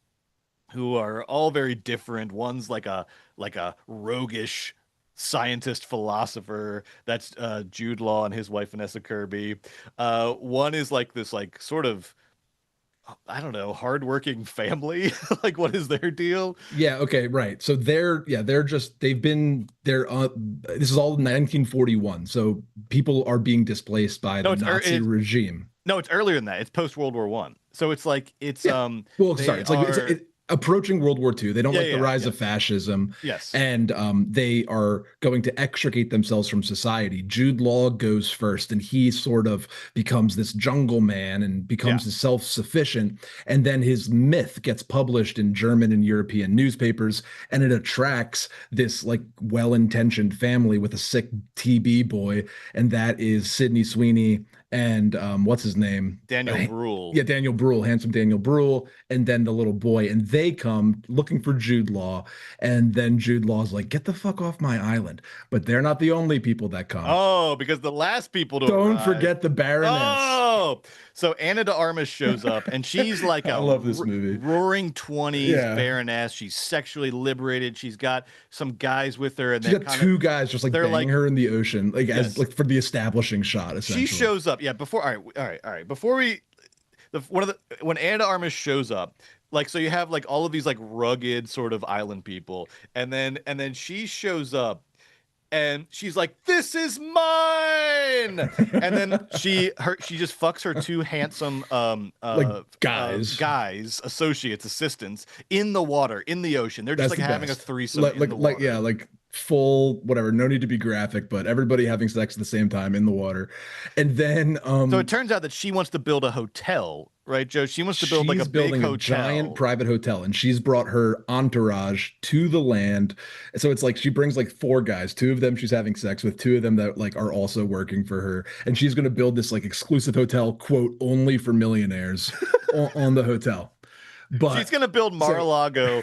who are all very different. One's like a roguish scientist philosopher. That's Jude Law and his wife Vanessa Kirby. One is like this like sort of, I don't know, hardworking family. Like, what is their deal? Yeah, okay, right. So this is all 1941. So people are being displaced by No, the Nazi regime. No, it's earlier than that. It's post World War One. So it's like it's Yeah. Well, they sorry, it's like are- it's approaching World War II. They don't Yeah, like the yeah, rise of yes. fascism. Yes. And they are going to extricate themselves from society. Jude Law goes first, and he sort of becomes this jungle man and becomes self-sufficient. And then his myth gets published in German and European newspapers, and it attracts this like well-intentioned family with a sick TB boy, and that is Sydney Sweeney and what's his name? Daniel Bruhl. Yeah, Daniel Bruhl, handsome Daniel Bruhl, and then the little boy, and they come looking for Jude Law, and then Jude Law's like, "Get the fuck off my island!" But they're not the only people that come. Oh, because the last people to Don't arrive- forget the Baroness. Oh, so Anna de Armas shows up, and she's like I love this movie. roaring 20s Yeah. Baroness. She's sexually liberated. She's got some guys with her, and She's then got two guys just like they're banging like- her in the ocean, like Yes. as like for the establishing shot. Essentially, She shows up. Yeah, before all right. Before we when Anna de Armas shows up, like, so you have like all of these like rugged sort of island people, and then she shows up and she's like, "This is mine," and then she just fucks her two handsome associates, assistants in the water, in the ocean. They're just That's like the having a best. threesome Like, in the water. like full whatever, no need to be graphic, but everybody having sex at the same time in the water. And then So it turns out that she wants to build a hotel, right, Joe? She wants to build like a she's big building a hotel. giant private hotel, and she's brought her entourage to the land. So it's like she brings like 4 guys, 2 of them she's having sex with, 2 of them that like are also working for her, and she's going to build this like exclusive hotel, quote, only for millionaires on the hotel. But She's going to build Mar-a-Lago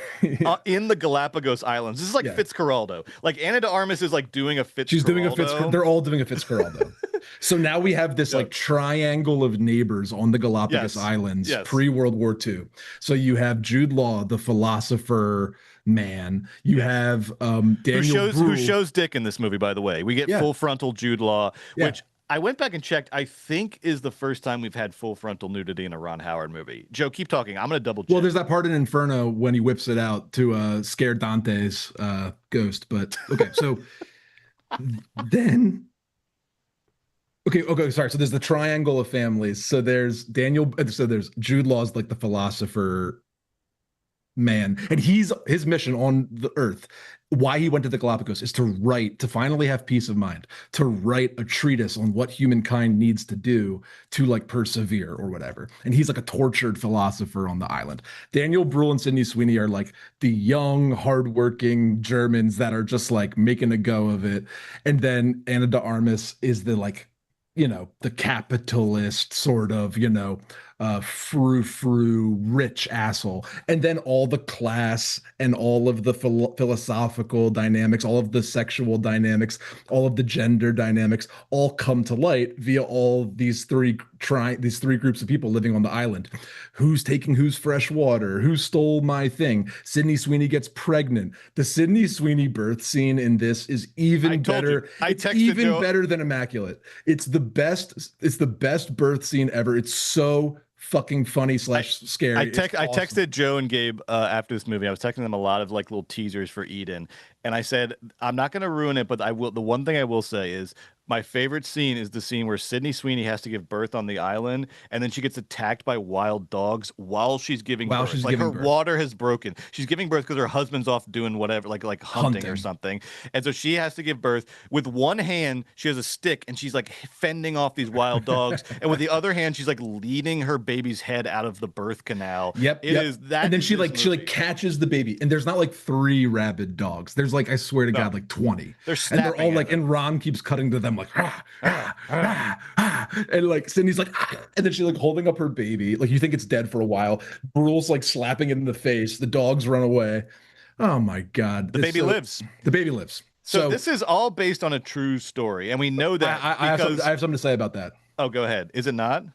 in the Galapagos Islands. This is like Fitzcarraldo. Like Ana de Armas is like doing a Fitzcarraldo. She's doing a Fitzcarraldo. They're all doing a Fitzcarraldo. So now we have this like triangle of neighbors on the Galapagos Islands pre-World War II. So you have Jude Law, the philosopher man. You have Daniel who shows dick in this movie, by the way. We get full frontal Jude Law, which I went back and checked. I think is the first time we've had full frontal nudity in a Ron Howard movie. Joe, keep talking. I'm going to double check. Well, there's that part in Inferno when he whips it out to scare Dante's ghost. But okay, so then. Okay, sorry. So there's the triangle of families. So there's so there's Jude Law's like the philosopher man, and his mission on the earth, why he went to the Galapagos, is to finally have peace of mind, to write a treatise on what humankind needs to do to like persevere or whatever. And he's like a tortured philosopher on the island. Daniel Bruhl and Sydney Sweeney are like the young, hardworking Germans that are just like making a go of it. And then Ana de Armas is the like, the capitalist sort of, frou-frou rich asshole. And then all the class and all of the philosophical dynamics, all of the sexual dynamics, all of the gender dynamics all come to light via all these three groups of people living on the island. Who's taking whose fresh water? Who stole my thing? Sydney Sweeney gets pregnant. The Sydney Sweeney birth scene in this is even better. It's even better than Immaculate. It's the best birth scene ever. It's so fucking funny / scary. I texted Joe and Gabe after this movie. I was texting them a lot of like little teasers for Eden, and I said I'm not going to ruin it, but I will. The one thing I will say is my favorite scene is the scene where Sydney Sweeney has to give birth on the island, and then she gets attacked by wild dogs while she's giving birth. Like her water has broken. She's giving birth because her husband's off doing whatever, like hunting or something, and so she has to give birth with one hand. She has a stick, and she's like fending off these wild dogs, and with the other hand, she's like leading her baby's head out of the birth canal. Yep, is that. And then she catches the baby, and there's not like 3 rabid dogs. There's like, I swear to God, like 20. They're all like, and Ron keeps cutting to them like, and like Sydney's like, and then she like holding up her baby, like you think it's dead for a while. Brule's like slapping it in the face. The dogs run away. Oh my God, the baby lives. The baby lives. So this is all based on a true story, and we know that. I have something to say about that. Oh, go ahead. Is it not?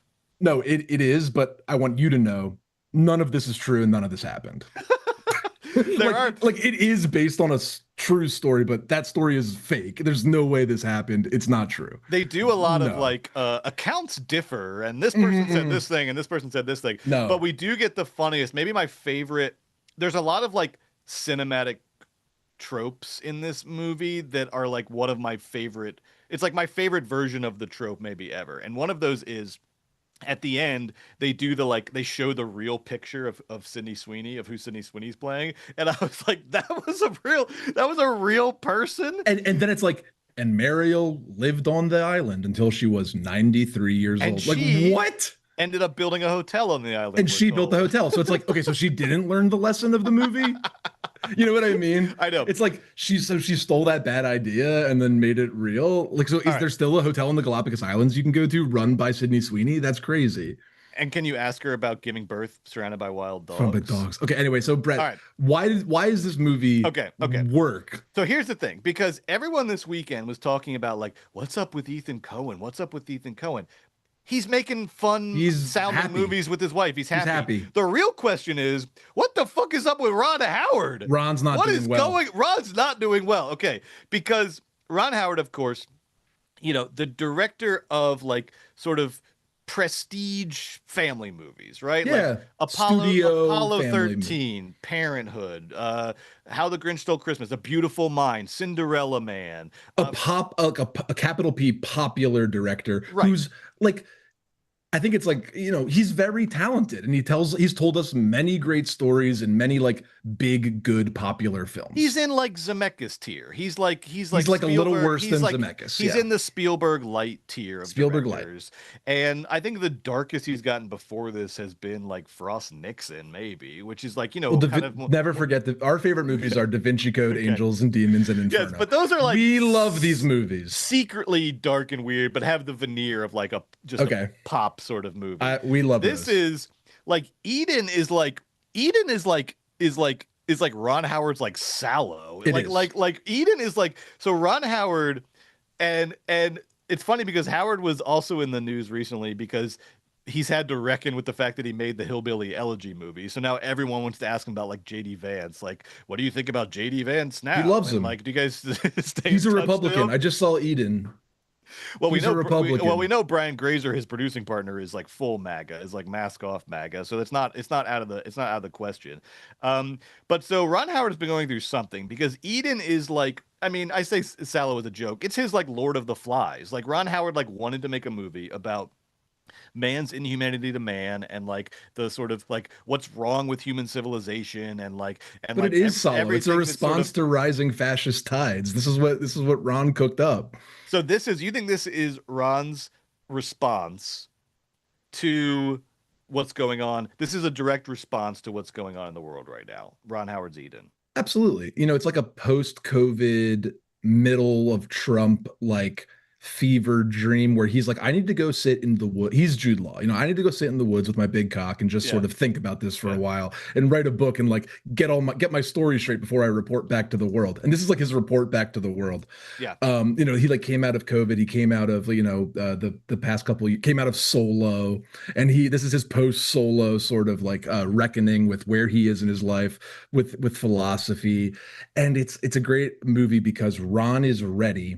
No, it is, but I want you to know none of this is true and none of this happened. It is based on a true story, but that story is fake. There's no way this happened. It's not true. They do a lot of like accounts differ, and this person said this thing, and this person said this thing. No, but we do get the funniest. Maybe my favorite. There's a lot of like cinematic tropes in this movie that are like one of my favorite. It's like my favorite version of the trope maybe ever, and one of those is. At the end, they do they show the real picture of Sydney Sweeney, of who Sydney Sweeney's playing. And I was like, that was a real person. And then it's like, and Mariel lived on the island until she was 93 years old. Like, what? Ended up building a hotel on the island. And she built the hotel. So it's like, okay, so she didn't learn the lesson of the movie? You know what I mean? I know. It's like she stole that bad idea and then made it real. Like, so is there still a hotel in the Galapagos Islands you can go to run by Sydney Sweeney? That's crazy. And can you ask her about giving birth surrounded by wild dogs? Surrounded by dogs. Okay, anyway, so Brett, why is this movie work? So here's the thing, because everyone this weekend was talking about like, what's up with Ethan Coen? What's up with Ethan Coen? He's making sounding movies with his wife. He's happy. The real question is, what the fuck is up with Ron Howard? Ron's not doing well. Ron's not doing well. Okay, because Ron Howard, of course, the director of like sort of prestige family movies, right? Yeah. Like Apollo 13, Parenthood, How the Grinch Stole Christmas, A Beautiful Mind, Cinderella Man. A capital P popular director who's like I think it's like, he's very talented and he's told us many great stories and many like big, good, popular He's films. in like Zemeckis tier. He's like Like a little Spielberg. worse than Zemeckis. He's Yeah. in the Spielberg light tier of Spielberg light. directors. And I think the darkest he's gotten before this has been like Frost Nixon, maybe, which is like, Well, kind of never forget that our favorite movies are Da Vinci Code, okay. Angels and Demons, and Inferno. Yes, but those are like we love these movies. Secretly dark and weird, but have the veneer of like a pop sort of movie. We love this. Those. Is like Eden is like Ron Howard's like Sallow. Like Eden is like, so Ron Howard, and it's funny because Howard was also in the news recently because he's had to reckon with the fact that he made the Hillbilly Elegy movie. So now everyone wants to ask him about like JD Vance. Like, what do you think about JD Vance now? He loves him. Like, do you guys stay He's in a touch Republican. still? I just saw Eden. Well, He's a Republican. We know Brian Grazer, his producing partner, is like full MAGA, is like mask off MAGA. So it's not out of the question. But so Ron Howard has been going through something because Eden is like, I mean, I say Sallow as a joke. It's his like Lord of the Flies. Like Ron Howard like wanted to make a movie about man's inhumanity to man and like the sort of like what's wrong with human civilization and But like it is solid. It's a everything response to rising fascist tides. This is what Ron cooked up. So you think this is Ron's response to what's going on? This is a direct response to what's going on in the world right now. Ron Howard's Eden. Absolutely. It's like a post-COVID, middle of Trump like fever dream where he's like, I need to go sit in the wood. He's Jude Law. I need to go sit in the woods with my big cock and just sort of think about this for a while and write a book and like get my story straight before I report back to the world. And this is like his report back to the world. Yeah. He like came out of COVID. He came out of, the past couple of years, came out of Solo, and this is his post Solo sort of like reckoning with where he is in his life with philosophy. And it's a great movie because Ron is ready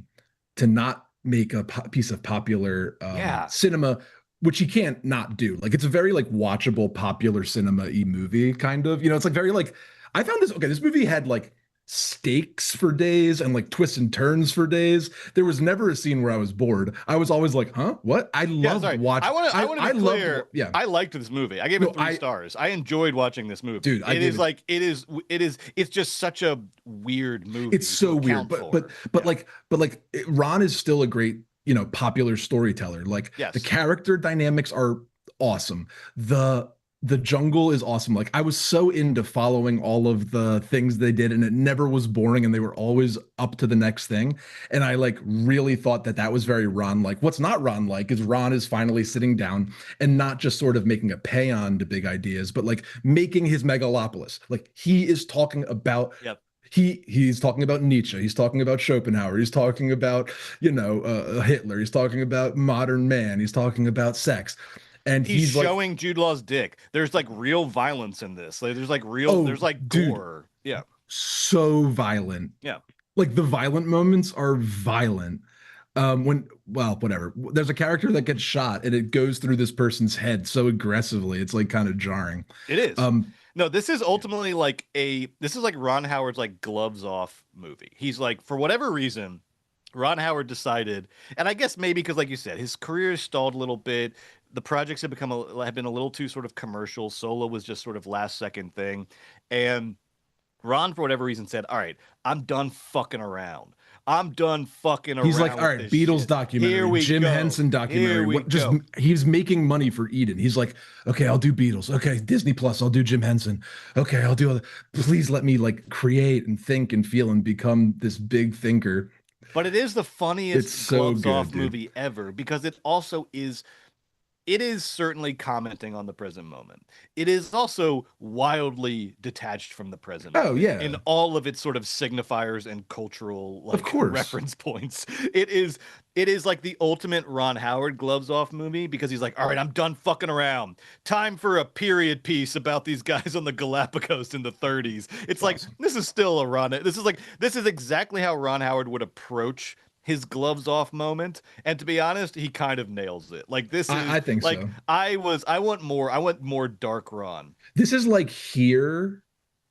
to not make a piece of popular cinema, which he can't not do. Like it's a very like watchable popular cinema-y movie kind of, it's like very like, I found this movie had like stakes for days and like twists and turns for days. There was never a scene where I was bored. I was always like, huh, what? I loved watching. I want to be clear. Yeah, I liked this movie. I gave it 3 stars. I enjoyed watching this movie. Dude, it's just such a weird movie. It's so weird, but Ron is still a great, popular storyteller. Like the character dynamics are awesome. The jungle is awesome. Like I was so into following all of the things they did and it never was boring and they were always up to the next thing. And I like really thought that was very Ron like. What's not Ron like is Ron is finally sitting down and not just sort of making a paean to big ideas, but like making his megalopolis. Like he is talking about He's talking about Nietzsche. He's talking about Schopenhauer. He's talking about, Hitler. He's talking about modern man. He's talking about sex. And he's showing Jude Law's dick. There's like real violence in this. Like, there's like there's like gore. Yeah. So violent. Yeah. Like the violent moments are violent. Whatever. There's a character that gets shot and it goes through this person's head so aggressively. It's like kind of jarring. It is. No, this is ultimately like this is like Ron Howard's like gloves off movie. He's like, for whatever reason, Ron Howard decided, and I guess maybe because, like you said, his career stalled a little bit. The projects have been a little too sort of commercial. Solo was just sort of last second thing, and Ron, for whatever reason, said, "All right, I'm done fucking around. I'm done fucking around." He's like, "All right, Beatles documentary, Jim Henson documentary. He's making money for Eden. He's like, okay, I'll do Beatles. Okay, Disney Plus, I'll do Jim Henson. Okay, I'll do. Please let me like create and think and feel and become this big thinker." But it is the funniest gloves off movie ever because it also is. It is certainly commenting on the present moment. It is also wildly detached from the present moment. Oh, yeah. In all of its sort of signifiers and cultural reference points. It is like the ultimate Ron Howard gloves off movie because he's like, all right, I'm done fucking around. Time for a period piece about these guys on the Galapagos in the 30s. It's like, this is still a Ron. This is exactly how Ron Howard would approach his gloves off moment, and to be honest, he kind of nails it. Like this is, I think like so. I want more dark Ron. This is like here,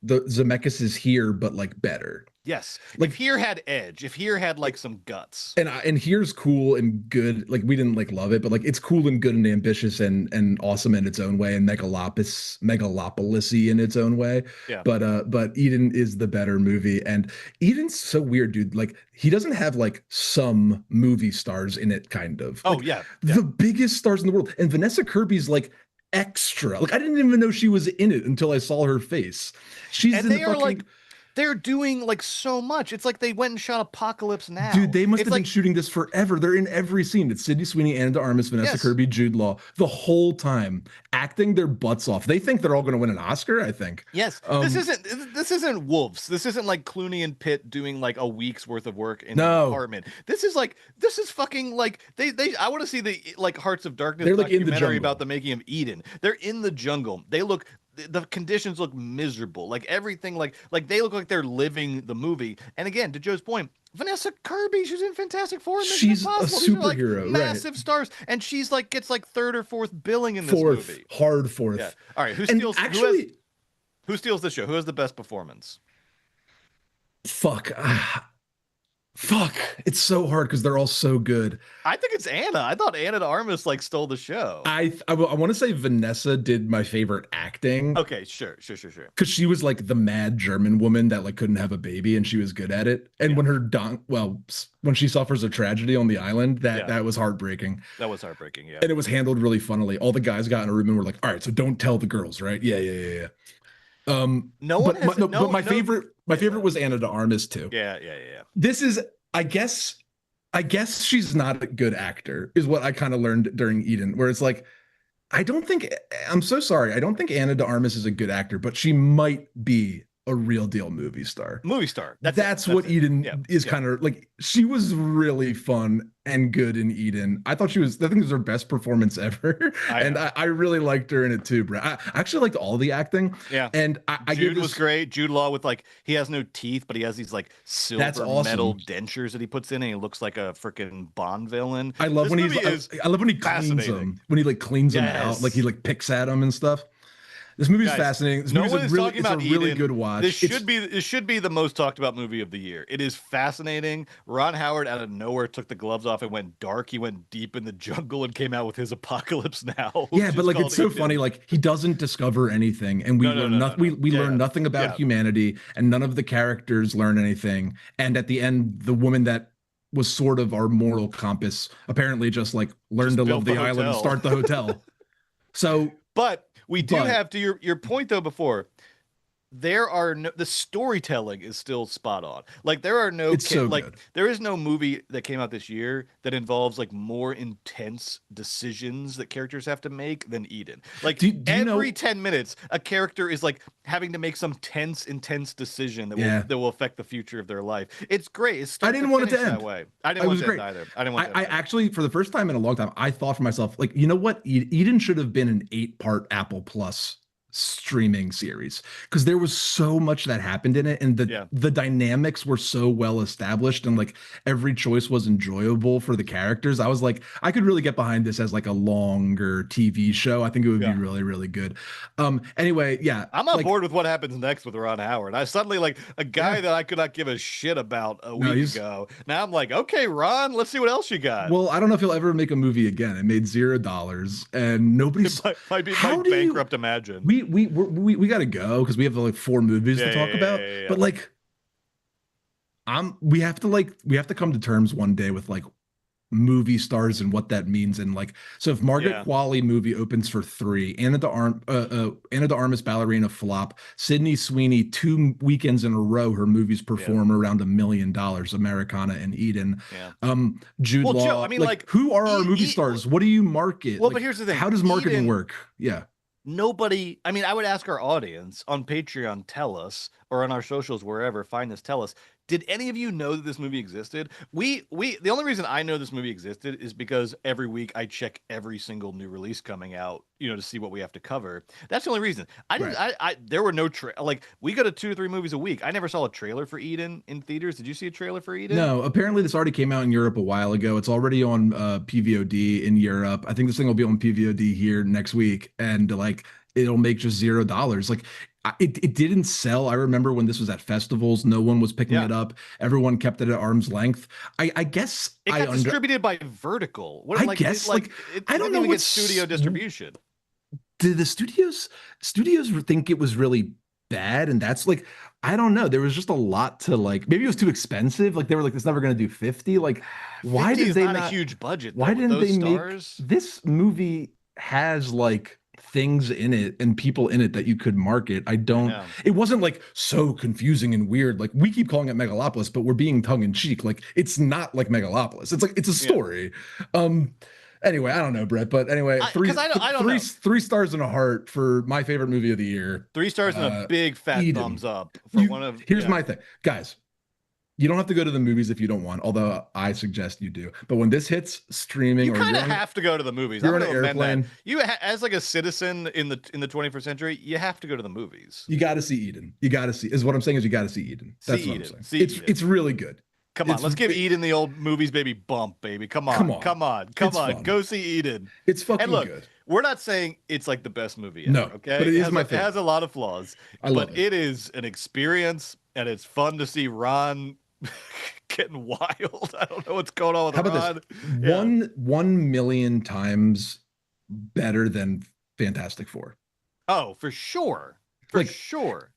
the Zemeckis is here, but like better. Yes. Like, if here had edge, if here had like some guts. and here's cool and good. Like, we didn't like love it, but like it's cool and good and ambitious and awesome in its own way, and megalopolis-y in its own way. Yeah. But Eden is the better movie. And Eden's so weird, dude. Like, he doesn't have like some movie stars in it, kind of. Oh, Like, yeah. the biggest stars in the world. And Vanessa Kirby's like extra. Like, I didn't even know she was in it until I saw her face. She's And in they the are fucking, like, they're doing like so much. It's like they went and shot Apocalypse Now. dude, they must It's have been like, shooting this forever. They're in every scene. It's Sydney Sweeney, Anna de Armas, Vanessa Yes. Kirby, Jude Law, the whole time, acting their butts off. They think they're all going to win an Oscar, I think. yes, this isn't Wolves. This isn't like Clooney and Pitt doing like a week's worth of work in an No. apartment. This is fucking like they I want to see the like Hearts of Darkness They're, like, in the documentary jungle. about the making of Eden. They're in the jungle. They look the conditions look miserable. Like everything like they look like they're living the movie. And again, to Joe's point, Vanessa Kirby, she's in Fantastic Four and Mission She's a Impossible. These are, like, superhero, right. massive stars, and she's like gets like third or fourth billing in this Fourth, movie. hard fourth. Yeah. All right, And actually, who steals the show? Who has the best performance? fuck. Fuck. It's so hard because they're all so good. I think it's Anna. I thought Anna de Armas like stole the show. I want to say Vanessa did my favorite acting. Okay, sure. Because she was like the mad German woman that like couldn't have a baby, and she was good at it. And when she suffers a tragedy on the island, that was heartbreaking. That was heartbreaking, yeah. And it was handled really funnily. All the guys got in a room and were like, "All right, so don't tell the girls, right?" Yeah. But my favorite was Anna de Armas too. Yeah. This is, I guess she's not a good actor, is what I kind of learned during Eden, where it's like, I'm so sorry, I don't think Anna de Armas is a good actor, but she might be a real deal movie star. That's what Eden is kind of like. She was really fun and good in Eden. I think it was her best performance ever. I really liked her in it too, bro. I actually liked all the acting. Yeah. And Jude was great. Jude Law with like, he has no teeth, but he has these like silver metal dentures that he puts in, and he looks like a freaking Bond villain. I love when he cleans them. When he like cleans them out, like he like picks at them and stuff. This movie is fascinating. This movie is a really good watch. This should be the most talked about movie of the year. It is fascinating. Ron Howard out of nowhere took the gloves off and went dark. He went deep in the jungle and came out with his Apocalypse Now. Yeah, but like it's so funny. Like he doesn't discover anything, and we learn nothing about humanity, and none of the characters learn anything. And at the end, the woman that was sort of our moral compass apparently just like learned to love the island and start the hotel. So, but we do have, to your point though before, the storytelling is still spot on. Like there is no movie that came out this year that involves like more intense decisions that characters have to make than Eden. Like every 10 minutes, a character is like having to make some intense decision that will affect the future of their life. It's great. I didn't want it to end that way. I didn't want it to end either. I actually, for the first time in a long time, I thought for myself, like, you know what? Eden should have been an 8-part Apple Plus streaming series, because there was so much that happened in it, and the dynamics were so well established, and like every choice was enjoyable for the characters. I was like, I could really get behind this as like a longer TV show. I think it would be really, really good. Anyway, I'm on board with what happens next with Ron Howard. I suddenly like a guy that I could not give a shit about a week ago. Now I'm like, okay, Ron, let's see what else you got. Well, I don't know if he'll ever make a movie again. It made $0, and nobody's might bankrupt Imagine. We got to go because we have like 4 movies to talk about. But like, we have to come to terms one day with like movie stars and what that means. And like, so if Margaret Qualley movie opens for 3, Anna de Armas Ballerina flop, Sydney Sweeney 2 weekends in a row her movies perform around $1 million, Americana and Eden. Jude Law. Joe, I mean, like who are our movie stars? What do you market? Well, but here's the thing. How does marketing work? Nobody, I mean, I would ask our audience on Patreon, tell us, or on our socials, wherever, find this, tell us, did any of you know that this movie existed? The only reason I know this movie existed is because every week I check every single new release coming out, to see what we have to cover. That's the only reason. There were no like we go to 2 or 3 movies a week. I never saw a trailer for Eden in theaters. Did you see a trailer for Eden? No, apparently this already came out in Europe a while ago. It's already on PVOD in Europe. I think this thing will be on PVOD here next week. And like, it'll make just $0. Like it didn't sell. I remember when this was at festivals, no one was picking Yeah. it up. Everyone kept it at arm's length. I guess It got distributed by Vertical. What I like guess, like, it I don't didn't know even what get studio distribution. did the studios think it was really bad, and that's like, I don't know, there was just a lot to, like, maybe it was too expensive, like they were like, it's never going to do 50. Like, why 50 did is they not a not huge budget though why with didn't those they make stars. this movie has like things in it and people in it that you could market. I I don't know. It wasn't like so confusing and weird. Like, we keep calling it Megalopolis, but we're being tongue in cheek. Like, it's not like Megalopolis. It's like, it's a Yeah. story. Anyway, I don't know, Brett, but anyway, Because I don't know. three stars and a heart for my favorite movie of the year. 3 stars and a big fat Eden. thumbs up for one of. Here's yeah. my thing, guys. You don't have to go to the movies if you don't want, although I suggest you do. But when this hits streaming, You or kind you're of on, have to go to the movies. you're I'm on an going to amend airplane, that. As like a citizen in the 21st century, you have to go to the movies. you got to see Eden. You got to see, is what I'm saying, is you got to see Eden. That's See what Eden. I'm saying. See It's Eden. it's really good. Come on, It's- let's give it- Eden the old movies baby bump, baby. Come on. Come on. Come on. It's fun. Go see Eden. It's fucking And look, good. we're not saying it's like the best movie ever, No, okay? but it is my It has favorite. a lot of flaws, I love but it. it is an experience, and it's fun to see Ron getting wild. I don't know what's going on with How Ron. about this? Yeah. 1 million times better than Fantastic Four. Oh, for sure. For Like, sure.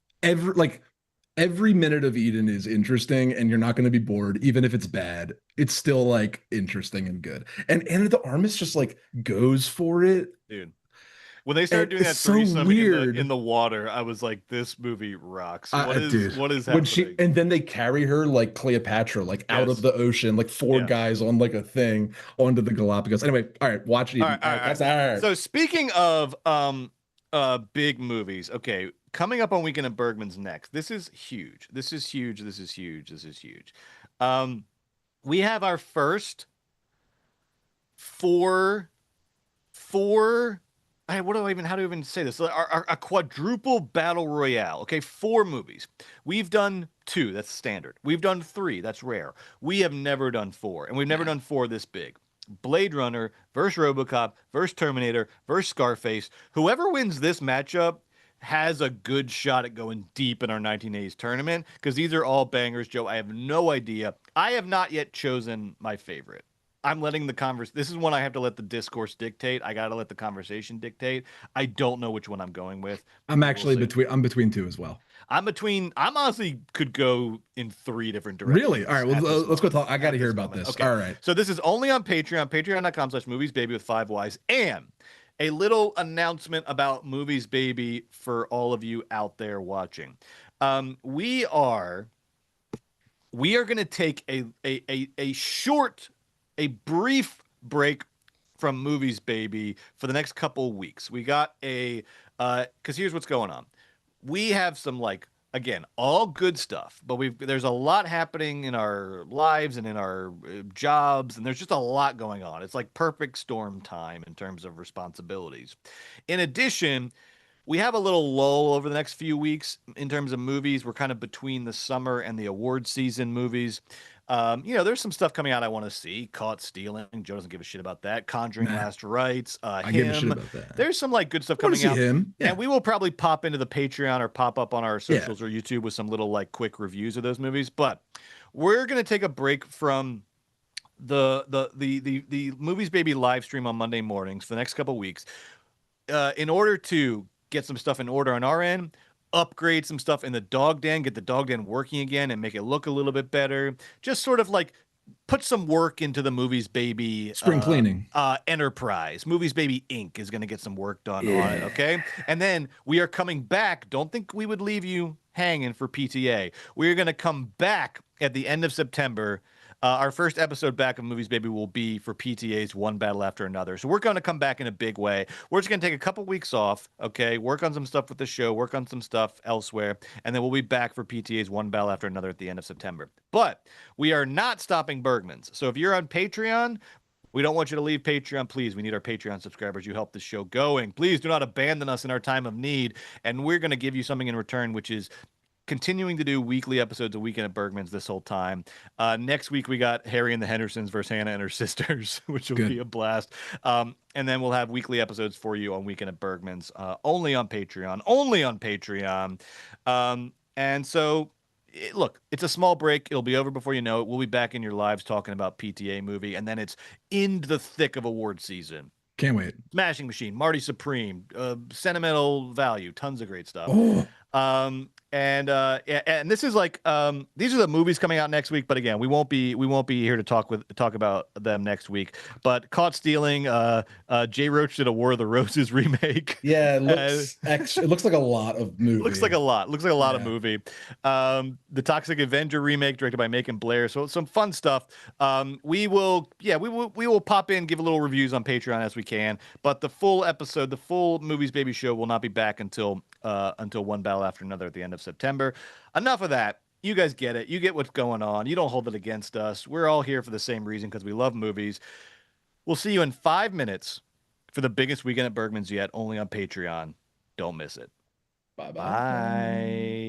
Every minute of Eden is interesting, and you're not going to be bored, even if it's bad. It's still like interesting and good. And Anna de Armas just like goes for it. Dude. When they started And doing that it's so threesome weird. in the water, I was like, this movie rocks. Dude, What is when happening? and then they carry her like Cleopatra, like out Yes. of the ocean, like four Yeah. guys on like a thing onto the Galapagos. Anyway, all right, watch Eden. All right. That's all right. So speaking of big movies, okay, coming up on Weekend at Bergman's next. This is huge. This is huge. We have our first four how do I even say this? A quadruple battle royale. Okay, 4 movies. We've done 2, that's standard. We've done 3, that's rare. We have never done 4, and we've never done 4 this big. Blade Runner versus RoboCop versus Terminator versus Scarface. Whoever wins this matchup has a good shot at going deep in our 1980s tournament, because these are all bangers, Joe. I have no idea. I have not yet chosen my favorite. I'm letting the this is one I have to let the discourse dictate. I got to let the conversation dictate. I don't know which one I'm going with. I'm We'll actually see. I'm between 2 as well. I'm honestly could go in 3 different directions. Really? All right, well, at this let's go moment. talk. I got to At hear this about moment. this. Okay. All right. So this is only on Patreon, patreon.com/moviesbaby with 5 Ys, and a little announcement about Movies Baby for all of you out there watching. We are going to take a brief break from Movies Baby for the next couple of weeks. We got because here's what's going on. We have some, like, again, all good stuff, but there's a lot happening in our lives and in our jobs, and there's just a lot going on. It's like perfect storm time in terms of responsibilities. In addition, we have a little lull over the next few weeks in terms of movies. We're kind of between the summer and the award season movies. There's some stuff coming out I want to see. Caught Stealing. Joe doesn't give a shit about that. Conjuring: Nah. Last Rites. I Him. give a shit about that. There's some like good stuff I wanna coming see out. him. Yeah. And we will probably pop into the Patreon or pop up on our socials or YouTube with some little like quick reviews of those movies. But we're gonna take a break from the Movies Baby live stream on Monday mornings for the next couple weeks, in order to get some stuff in order on our end, upgrade some stuff in the dog den, get the dog den working again and make it look a little bit better. Just sort of like put some work into the Movies Baby Spring cleaning enterprise. Movies Baby Inc. is going to get some work done on it, okay? And then we are coming back. Don't think we would leave you hanging for PTA. We're going to come back at the end of September. Our first episode back of Movies Baby will be for PTA's One Battle After Another. So we're going to come back in a big way. We're just going to take a couple weeks off, okay? Work on some stuff with the show, work on some stuff elsewhere, and then we'll be back for PTA's One Battle After Another at the end of September. But we are not stopping Bergman's. So if you're on Patreon, we don't want you to leave Patreon. Please, we need our Patreon subscribers. You help the show going. Please do not abandon us in our time of need. And we're going to give you something in return, which is continuing to do weekly episodes of Weekend at Bergman's this whole time. Next week we got Harry and the Hendersons versus Hannah and her sisters, which will be Good. a blast. And then we'll have weekly episodes for you on Weekend at Bergman's, only on Patreon, only on Patreon. And so, look, it's a small break. It'll be over before you know it. We'll be back in your lives talking about PTA movie, and then it's in the thick of award season. Can't wait. Smashing Machine, Marty Supreme, Sentimental Value, tons of great stuff. Oh, And this is like these are the movies coming out next week, but again, we won't be here to talk about them next week. But Caught Stealing, Jay Roach did a War of the Roses remake. yeah, it looks like a lot of movie. Looks like a lot of Yeah. movie. The Toxic Avenger remake directed by Macon Blair. So some fun stuff. We will pop in, give a little reviews on Patreon as we can. But the full episode, the full Movies Baby Show will not be back until One Battle After Another at the end of September. Enough of that. You guys get it. You get what's going on. You don't hold it against us. We're all here for the same reason, because we love movies. We'll see you in 5 minutes for the biggest Weekend at Bergman's yet, only on Patreon. Don't miss it. Bye-bye. Bye.